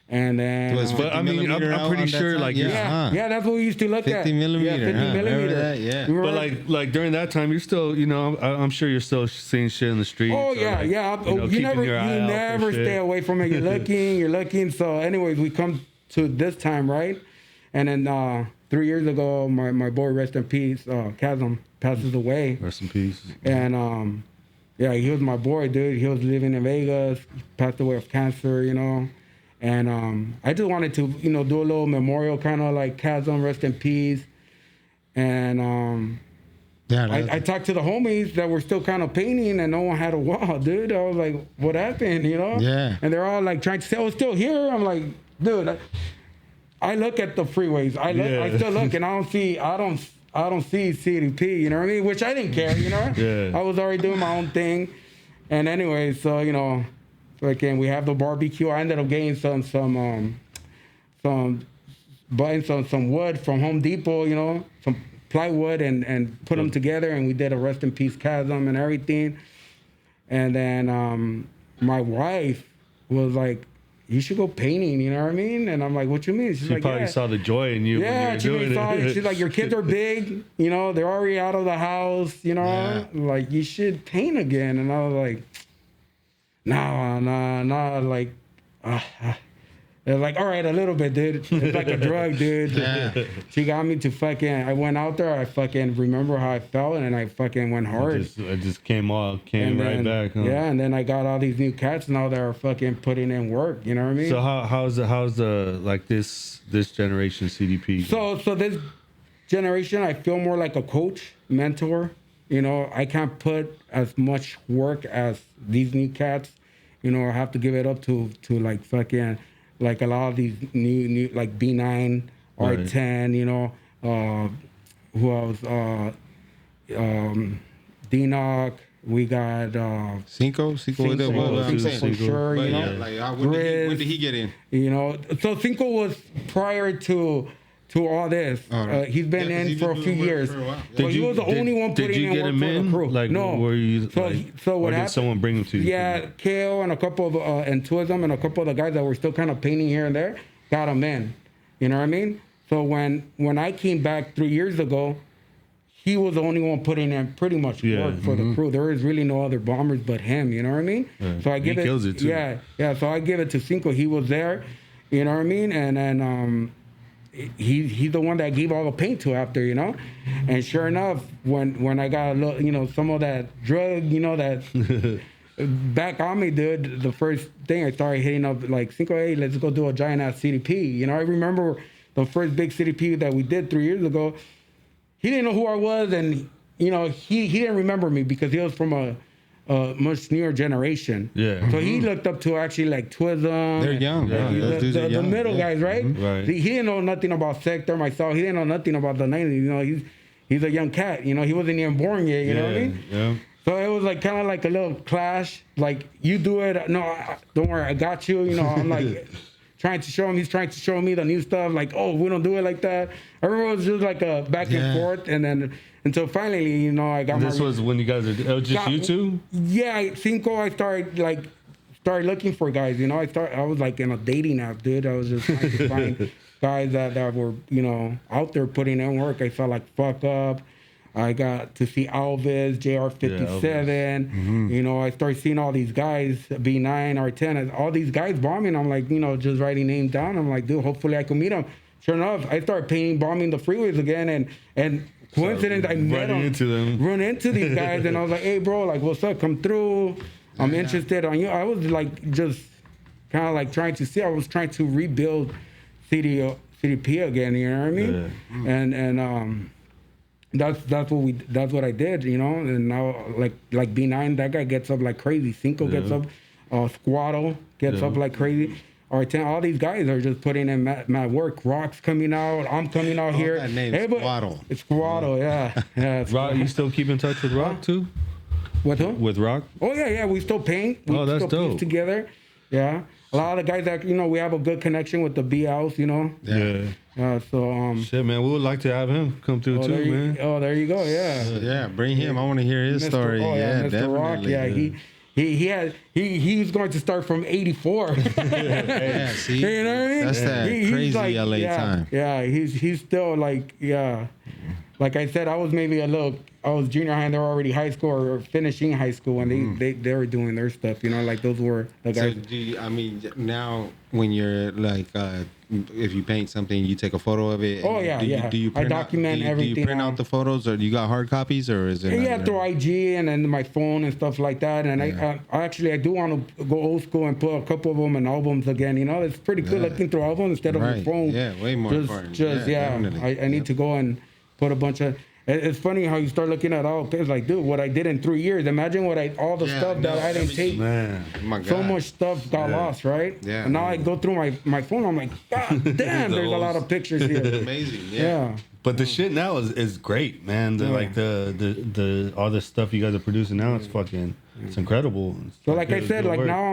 Speaker 3: And then,
Speaker 2: but I mean, I'm pretty sure, like,
Speaker 3: that's what we used to look at.
Speaker 1: 50 millimeter.
Speaker 3: 50 millimeter.
Speaker 2: But like during that time, you're still, you know, I'm sure you're still seeing shit in the streets.
Speaker 3: Oh yeah, you never stay away from it. You're looking. So, anyways, we come to this time, right? And then 3 years ago, my boy, rest in peace, Chasm, passes away.
Speaker 2: Rest in peace.
Speaker 3: And he was my boy, dude. He was living in Vegas. He passed away of cancer, you know. And I just wanted to, you know, do a little memorial, kind of like Chasm, rest in peace. And I talked to the homies that were still kind of painting, and no one had a wall, dude. I was like, what happened, you know?
Speaker 1: Yeah.
Speaker 3: And they're all like trying to say, oh, it's still here. I'm like, dude, I look at the freeways. I still look, and I don't see CDP, you know what I mean? Which I didn't care, you know?
Speaker 2: Yeah.
Speaker 3: I was already doing my own thing. And anyway, so, you know, again, we have the barbecue. I ended up getting some wood from Home Depot, you know, some plywood, and put them together, and we did a rest in peace Chasm and everything. And then my wife was like, you should go painting, you know what I mean? And I'm like, what you mean?
Speaker 2: She probably saw the joy in you when you were doing it.
Speaker 3: She's like, your kids are big, you know, they're already out of the house, you know, like, you should paint again. And I was like, no, like, they're like, all right, a little bit, dude. It's like a drug, dude.
Speaker 1: Yeah.
Speaker 3: She got me to I went out there, I fucking remember how I felt, and I fucking went hard.
Speaker 2: It just came right back, huh?
Speaker 3: Yeah, and then I got all these new cats now that are fucking putting in work, you know what I mean?
Speaker 2: So how's the like this generation CDP?
Speaker 3: So this generation, I feel more like a coach, mentor. You know, I can't put as much work as these new cats. You know, I have to give it up to like fucking, like a lot of these new like B9, R10, you know, who else? D-Knock. We got
Speaker 1: Cinco I'm saying
Speaker 3: for sure. You know,
Speaker 1: like when did he get in?
Speaker 3: You know, so Cinco was prior to all this. He's been in for a few years. So he was the only one putting in work for the crew.
Speaker 2: Like,
Speaker 3: no.
Speaker 2: Were you,
Speaker 3: so what happened?
Speaker 2: Did someone bring him to you?
Speaker 3: Yeah, Kale and a couple of, and two of them, and a couple of the guys that were still kind of painting here and there, got him in. You know what I mean? So when I came back 3 years ago, he was the only one putting in pretty much work for the crew. There is really no other bombers but him. You know what I mean?
Speaker 2: Yeah.
Speaker 3: So I give
Speaker 2: he kills it too.
Speaker 3: Yeah. So I give it to Cinco. He was there. You know what I mean? And then he's the one that gave all the paint to after, you know. And sure enough, when I got a little, you know, some of that drug, you know, that back on me, dude, the first thing I started hitting up like Cinco, hey, let's go do a giant ass CDP. You know, I remember the first big CDP that we did 3 years ago. He didn't know who I was, and you know, he didn't remember me because he was from a much newer generation.
Speaker 2: Yeah.
Speaker 3: So he looked up to actually like Twism.
Speaker 1: They're young, bro.
Speaker 3: The middle guys, right?
Speaker 2: Right.
Speaker 3: He didn't know nothing about Sector, myself. He didn't know nothing about the 90s. You know, he's a young cat. You know, he wasn't even born yet. You know what I mean?
Speaker 2: Yeah.
Speaker 3: So it was like kind of like a little clash. Like, you do it. No, don't worry, I got you. You know, I'm like trying to show him. He's trying to show me the new stuff. Like, oh, we don't do it like that. Everyone was just like a back and forth, and then until finally, you know, I got.
Speaker 2: This was when you guys it was just you two.
Speaker 3: Yeah, Cinco. I started looking for guys. You know, I was like in a dating app, dude. I was just trying to find guys that were, you know, out there putting in work. I felt like Fuck Up. I got to see Alves, JR57. You know, I started seeing all these guys, B9, R10, all these guys bombing. I'm like, you know, just writing names down. I'm like, dude, hopefully I can meet them. Sure enough, I started bombing the freeways again, and coincidence, I met them, run into these guys, and I was like, hey, bro, like, what's up? Come through. I'm interested on you. I was like, just kind of like trying to see. I was trying to rebuild CDP again. You know what I mean? And that's what I did. You know. And now like B9, that guy gets up like crazy. Cinco gets up. Squatto gets up like crazy. R10, all these guys are just putting in mad work. Rock's coming out. I'm coming out here.
Speaker 1: That name's Squatto.
Speaker 3: It's Squatto, yeah.
Speaker 2: Rock, you still keep in touch with Rock too?
Speaker 3: With who?
Speaker 2: With Rock?
Speaker 3: Oh yeah. We still paint. We
Speaker 2: that's
Speaker 3: still
Speaker 2: dope.
Speaker 3: piece together. Yeah. A lot of the guys that we have a good connection with the B House.
Speaker 2: Yeah.
Speaker 3: So
Speaker 2: shit, man, we would like to have him come through too, man.
Speaker 3: There you go. Yeah.
Speaker 1: Yeah, bring him. I want to hear his story. Yeah,
Speaker 3: Mr.
Speaker 1: definitely.
Speaker 3: Rock. Yeah, he's going to start from 84.
Speaker 1: Yeah, see,
Speaker 3: you know what I mean?
Speaker 1: That's that crazy like, LA time.
Speaker 3: Yeah, he's still like, like I said, I was junior high and they were already high school or finishing high school when they were doing their stuff, like those were the guys.
Speaker 1: So now when you're like, if you paint something, you take a photo of it.
Speaker 3: Oh yeah,
Speaker 1: Do you print
Speaker 3: I document everything.
Speaker 1: Do you print out the photos, or you got hard copies, or is it?
Speaker 3: Yeah, through IG and then my phone and stuff like that. And I do want to go old school and put a couple of them in albums again. It's pretty good looking through albums instead of your phone.
Speaker 1: Yeah, way more important.
Speaker 3: I need to go and put a bunch of. It's funny how you start looking at all things like, dude, what I did in 3 years. Imagine all the stuff that I didn't take.
Speaker 2: Man,
Speaker 3: so much stuff got lost, right?
Speaker 1: Yeah.
Speaker 3: And now I go through my phone. I'm like, God damn, there's a lot of pictures here.
Speaker 1: Amazing. Yeah.
Speaker 2: But the shit now is great, man. Like the all the stuff you guys are producing now, it's incredible.
Speaker 3: So like I said, like now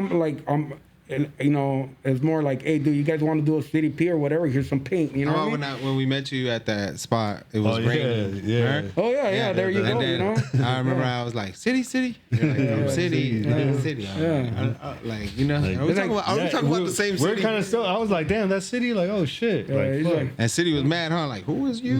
Speaker 3: I'm it's more like, hey, dude, you guys want to do a CDP or whatever? Here's some paint. You know what I mean?
Speaker 1: When we met you at that spot, it was raining.
Speaker 2: Yeah.
Speaker 1: Right?
Speaker 3: Oh yeah. There you go.
Speaker 1: I remember I was like, city. You're like, city. Like, are we talking about the same city?
Speaker 2: We're kind of still. I was like, damn, that city. Like, oh shit.
Speaker 1: And city was mad, huh? Like, who is you?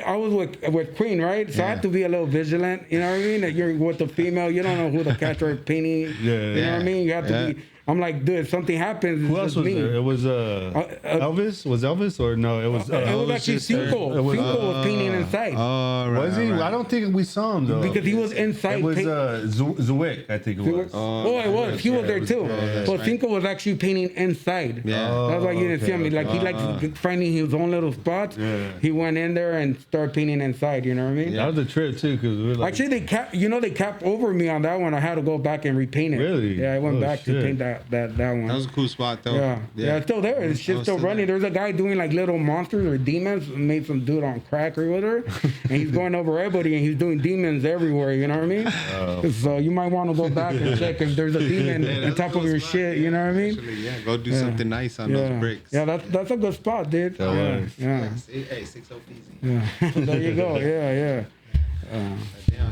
Speaker 3: I was with Queen, right? So I had to be a little vigilant. You know what I mean? That you're with the female, you don't know who the catcher is painting. You know what I mean? You have to be. I'm like, dude, if something happens,
Speaker 2: who else was there? It was Elvis. Was Elvis or no? It was.
Speaker 3: It was actually Cinco. Cinco was painting inside.
Speaker 1: Oh, right.
Speaker 2: Was he? Right. I don't think we saw him though.
Speaker 3: Because he was inside.
Speaker 2: It was Zwick, I think it was.
Speaker 3: It was. He was there too. But Cinco was actually painting inside.
Speaker 1: Yeah.
Speaker 3: That's why you didn't see him. Like he liked finding his own little spots.
Speaker 2: Yeah.
Speaker 3: He went in there and started painting inside. You know what I mean?
Speaker 2: That was a trip too, because we were like.
Speaker 3: Actually, they capped over me on that one. I had to go back and repaint it.
Speaker 2: Really?
Speaker 3: Yeah, I went back to paint that one.
Speaker 1: That was a cool spot though.
Speaker 3: Yeah, it's still there. It's just still running. There's a guy doing like little monsters or demons. Made some dude on crack or whatever, and he's going over everybody and he's doing demons everywhere. You know what I mean? So you might want to go back and check if there's a demon on top of your shit. You know what I mean?
Speaker 1: Actually, go do something nice on those bricks.
Speaker 3: Yeah, that's a good spot, dude.
Speaker 1: Hey, 6-0 easy.
Speaker 3: Yeah, there you go. Yeah.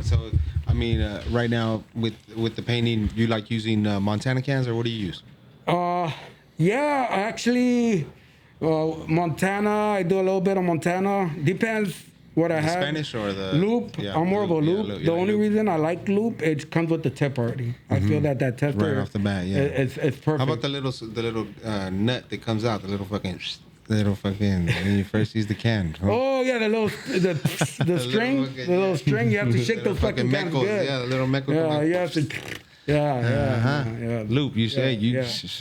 Speaker 1: So I mean, right now with the painting, you like using Montana cans, or what do you use?
Speaker 3: Yeah, actually, Montana. I do a little bit of Montana. Depends what I have.
Speaker 1: Spanish or the
Speaker 3: loop?
Speaker 1: Yeah,
Speaker 3: I'm more of a loop. The only reason I like loop, it comes with the tip already. I feel that tip
Speaker 1: right off the bat. Yeah,
Speaker 3: it's perfect.
Speaker 1: How about the little nut that comes out? The little fucking when you first use the can.
Speaker 3: Oh yeah, the string, the little string. You have to shake those fucking cans good.
Speaker 1: Yeah, the little meckles.
Speaker 3: Yeah, you have to. Yeah.
Speaker 1: Loop, you say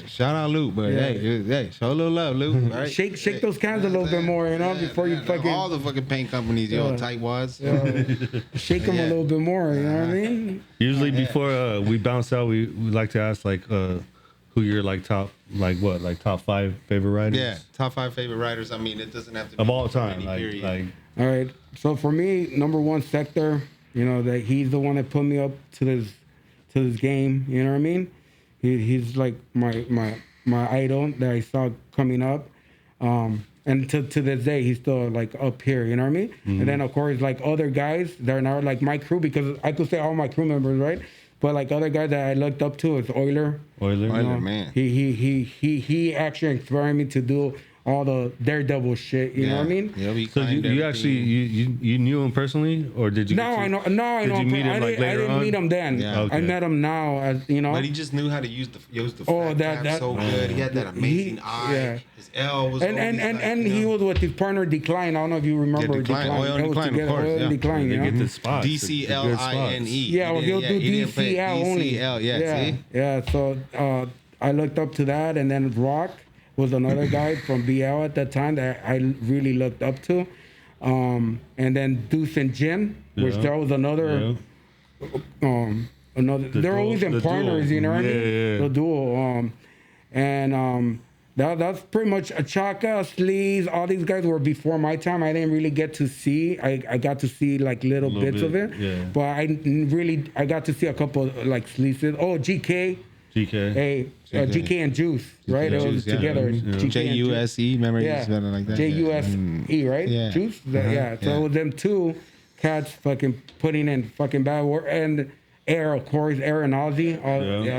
Speaker 1: shout out Loop, but hey, show a little love, Loop. Right?
Speaker 3: Shake those cans a little bit more, before you fucking.
Speaker 1: All the fucking paint companies, tight wads.
Speaker 3: Shake them a little bit more. You know what I mean?
Speaker 2: Usually before we bounce out, we like to ask like who your top 5 favorite writers.
Speaker 1: Yeah, top 5 favorite writers. I mean, it doesn't have to be
Speaker 2: of all time.
Speaker 1: Like.
Speaker 3: All right. So for me, number one, Sector. That he's the one that put me up to this game, you know what I mean? He's like my idol that I saw coming up, and to this day he's still like up here, you know what I mean? Mm-hmm. And then of course like other guys that are not like my crew, because I could say all my crew members, right? But like other guys that I looked up to is Euler.
Speaker 2: Euler,
Speaker 1: man.
Speaker 3: He actually inspired me to do all the Daredevil shit. You know what I mean?
Speaker 1: Yeah,
Speaker 2: so you actually you knew him personally, or did you?
Speaker 3: I know. Did you meet him like later on? I didn't meet him then. Yeah. Okay. I met him now, as you know.
Speaker 1: But he just knew how to use the flat so good. He had that amazing eye. Yeah. His L was
Speaker 3: and he was with his partner Decline. I don't know if you remember
Speaker 1: Decline. Oil and Decline, of course.
Speaker 3: Oil and Decline.
Speaker 2: You get the spots.
Speaker 1: DCLINE.
Speaker 3: Yeah, well, he'll do DCL only. Yeah. So I looked up to that, and then Rock was another guy from BL at that time that I really looked up to. And then Deuce and Jin, which that was another. They're always in partners, you know what I mean? Yeah. The duo. That's pretty much Chaka, Sleaze, all these guys were before my time. I didn't really get to see. I got to see like little bits of it. Yeah. But I got to see a couple like Sleaze. Oh, GK. Hey, GK and Juice, right? It was together.
Speaker 1: JUSE, remember?
Speaker 3: Yeah.
Speaker 1: Like that.
Speaker 3: JUSE, right?
Speaker 1: Yeah.
Speaker 3: Juice? Yeah. So it was them two cats fucking putting in fucking bad work. And Air, of course, Air and Ozzy.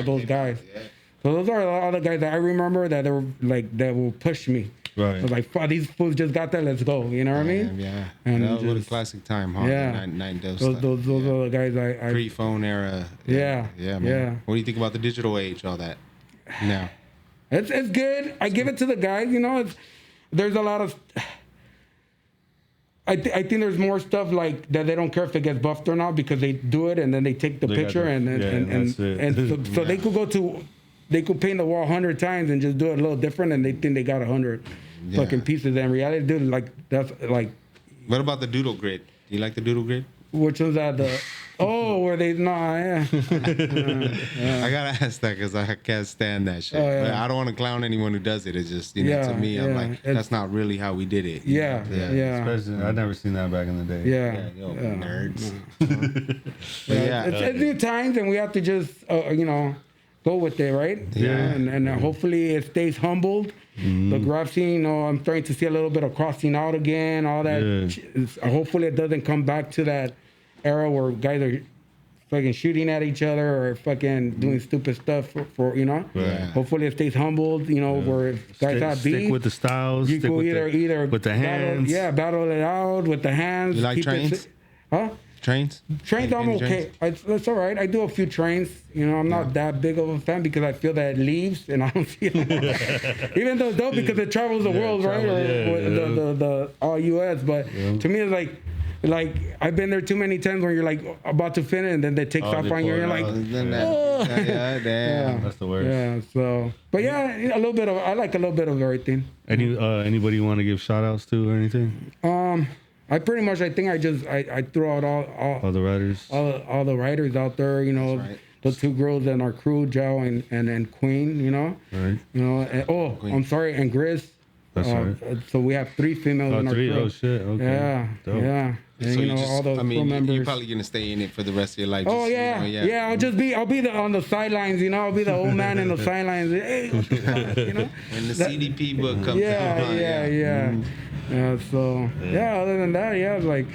Speaker 3: Those guys. Yeah. So those are all the guys that I remember that they were like, that will push me. Right. I was like, fuck, these fools just got that, let's go. You know what I mean?
Speaker 1: Yeah. And that was a classic time, huh?
Speaker 3: Yeah. Those are the guys I
Speaker 1: pre-phone era.
Speaker 3: Yeah.
Speaker 1: Yeah, man. Yeah. What do you think about the digital age, all that? Now.
Speaker 3: It's good. I give it to the guys, you know. There's a lot of... I think there's more stuff like that they don't care if it gets buffed or not because they do it and then they take the picture and so they could go to... They could paint the wall 100 times and just do it a little different, and they think they got 100 fucking pieces. And in reality, dude, like that's like.
Speaker 1: What about the doodle grid? Do you like the doodle grid?
Speaker 3: Which one's that? Where they yeah.
Speaker 1: I gotta ask that because I can't stand that shit. But I don't want to clown anyone who does it. It's just to me, I'm like, that's not really how we did it.
Speaker 3: Yeah.
Speaker 2: Especially, I've never seen that back in the day.
Speaker 1: Nerds.
Speaker 3: It's new times, and we have to just go with it, right?
Speaker 2: Yeah.
Speaker 3: And hopefully it stays humbled. The graph scene, I'm starting to see a little bit of crossing out again, all that. Yeah. Hopefully it doesn't come back to that era where guys are fucking shooting at each other or fucking doing stupid stuff for
Speaker 2: Yeah.
Speaker 3: Hopefully it stays humbled, where guys have beef.
Speaker 2: Stick with the styles.
Speaker 3: You go either
Speaker 2: with the hands.
Speaker 3: Battle it out with the hands.
Speaker 1: You like trains? Trains,
Speaker 3: I'm okay. That's all right. I do a few trains. I'm not that big of a fan because I feel that it leaves and I don't see it. Even though it's dope because it travels the world, right? Or the all US. But to me, it's like I've been there too many times where you're like about to finish and then they take off on you. And you're like,
Speaker 1: damn.
Speaker 2: That's the worst.
Speaker 3: Yeah. So, but a little bit of. I like a little bit of everything.
Speaker 2: Anybody you want to give shout outs to or anything?
Speaker 3: I pretty much, I think I threw out all the writers, all the writers out there. Right. The two girls in our crew, Joe and Queen.
Speaker 2: Right.
Speaker 3: And, I'm sorry, and Grizz.
Speaker 2: That's right.
Speaker 3: So we have 3 females in our crew.
Speaker 2: Oh shit. Okay.
Speaker 3: Yeah.
Speaker 2: Dope.
Speaker 3: Yeah. And,
Speaker 1: so
Speaker 3: all the crew members.
Speaker 1: You're probably gonna stay in it for the rest of your life.
Speaker 3: Yeah. I'll be on the sidelines. I'll be the old man in the sidelines. Hey, what the fuck,
Speaker 1: When the CDP book comes out.
Speaker 3: Yeah. So other than that, it's like.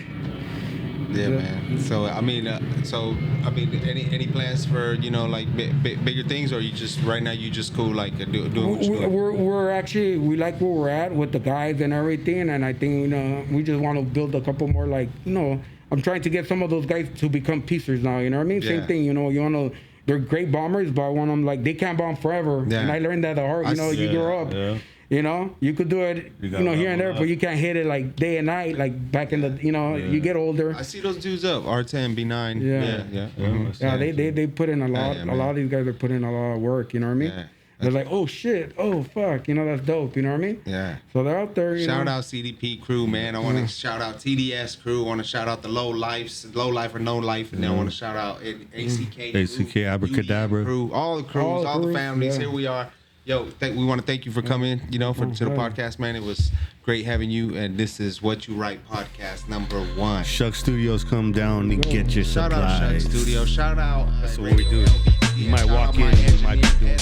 Speaker 1: Yeah, man. So I mean, any plans for like bigger things, or you just right now you just cool like doing what you're doing?
Speaker 3: We're actually we like where we're at with the guys and everything, and I think we just want to build a couple more like I'm trying to get some of those guys to become piecers now. You know what I mean?
Speaker 1: Yeah.
Speaker 3: Same thing. You want to. They're great bombers, but I want them like they can't bomb forever. Yeah. And I learned that the hard. You grow up. Yeah. You could do it, here and there, but you can't hit it like day and night, like back in the, you get older.
Speaker 1: I see those dudes up, R10, B9.
Speaker 3: Yeah. They put in a lot. A lot of these guys are putting a lot of work. You know what I mean? Yeah. They're like, oh shit, oh fuck, that's dope. You know what I mean?
Speaker 1: Yeah.
Speaker 3: So they're out there.
Speaker 1: Shout out CDP crew, man. I want to shout out TDS crew. I want to shout out the Low Life or No Life, and then I want to shout out ACK,
Speaker 2: Abracadabra
Speaker 1: crew, all the crews, all the families. Here we are. Yo, we want to thank you for coming, to the podcast, man. It was great having you, and this is What You Write podcast number 1.
Speaker 2: Shux Studios, come down and get your supplies.
Speaker 1: Shout out Shux Studios. Shout out.
Speaker 2: That's what we do. You might walk in, you might be doing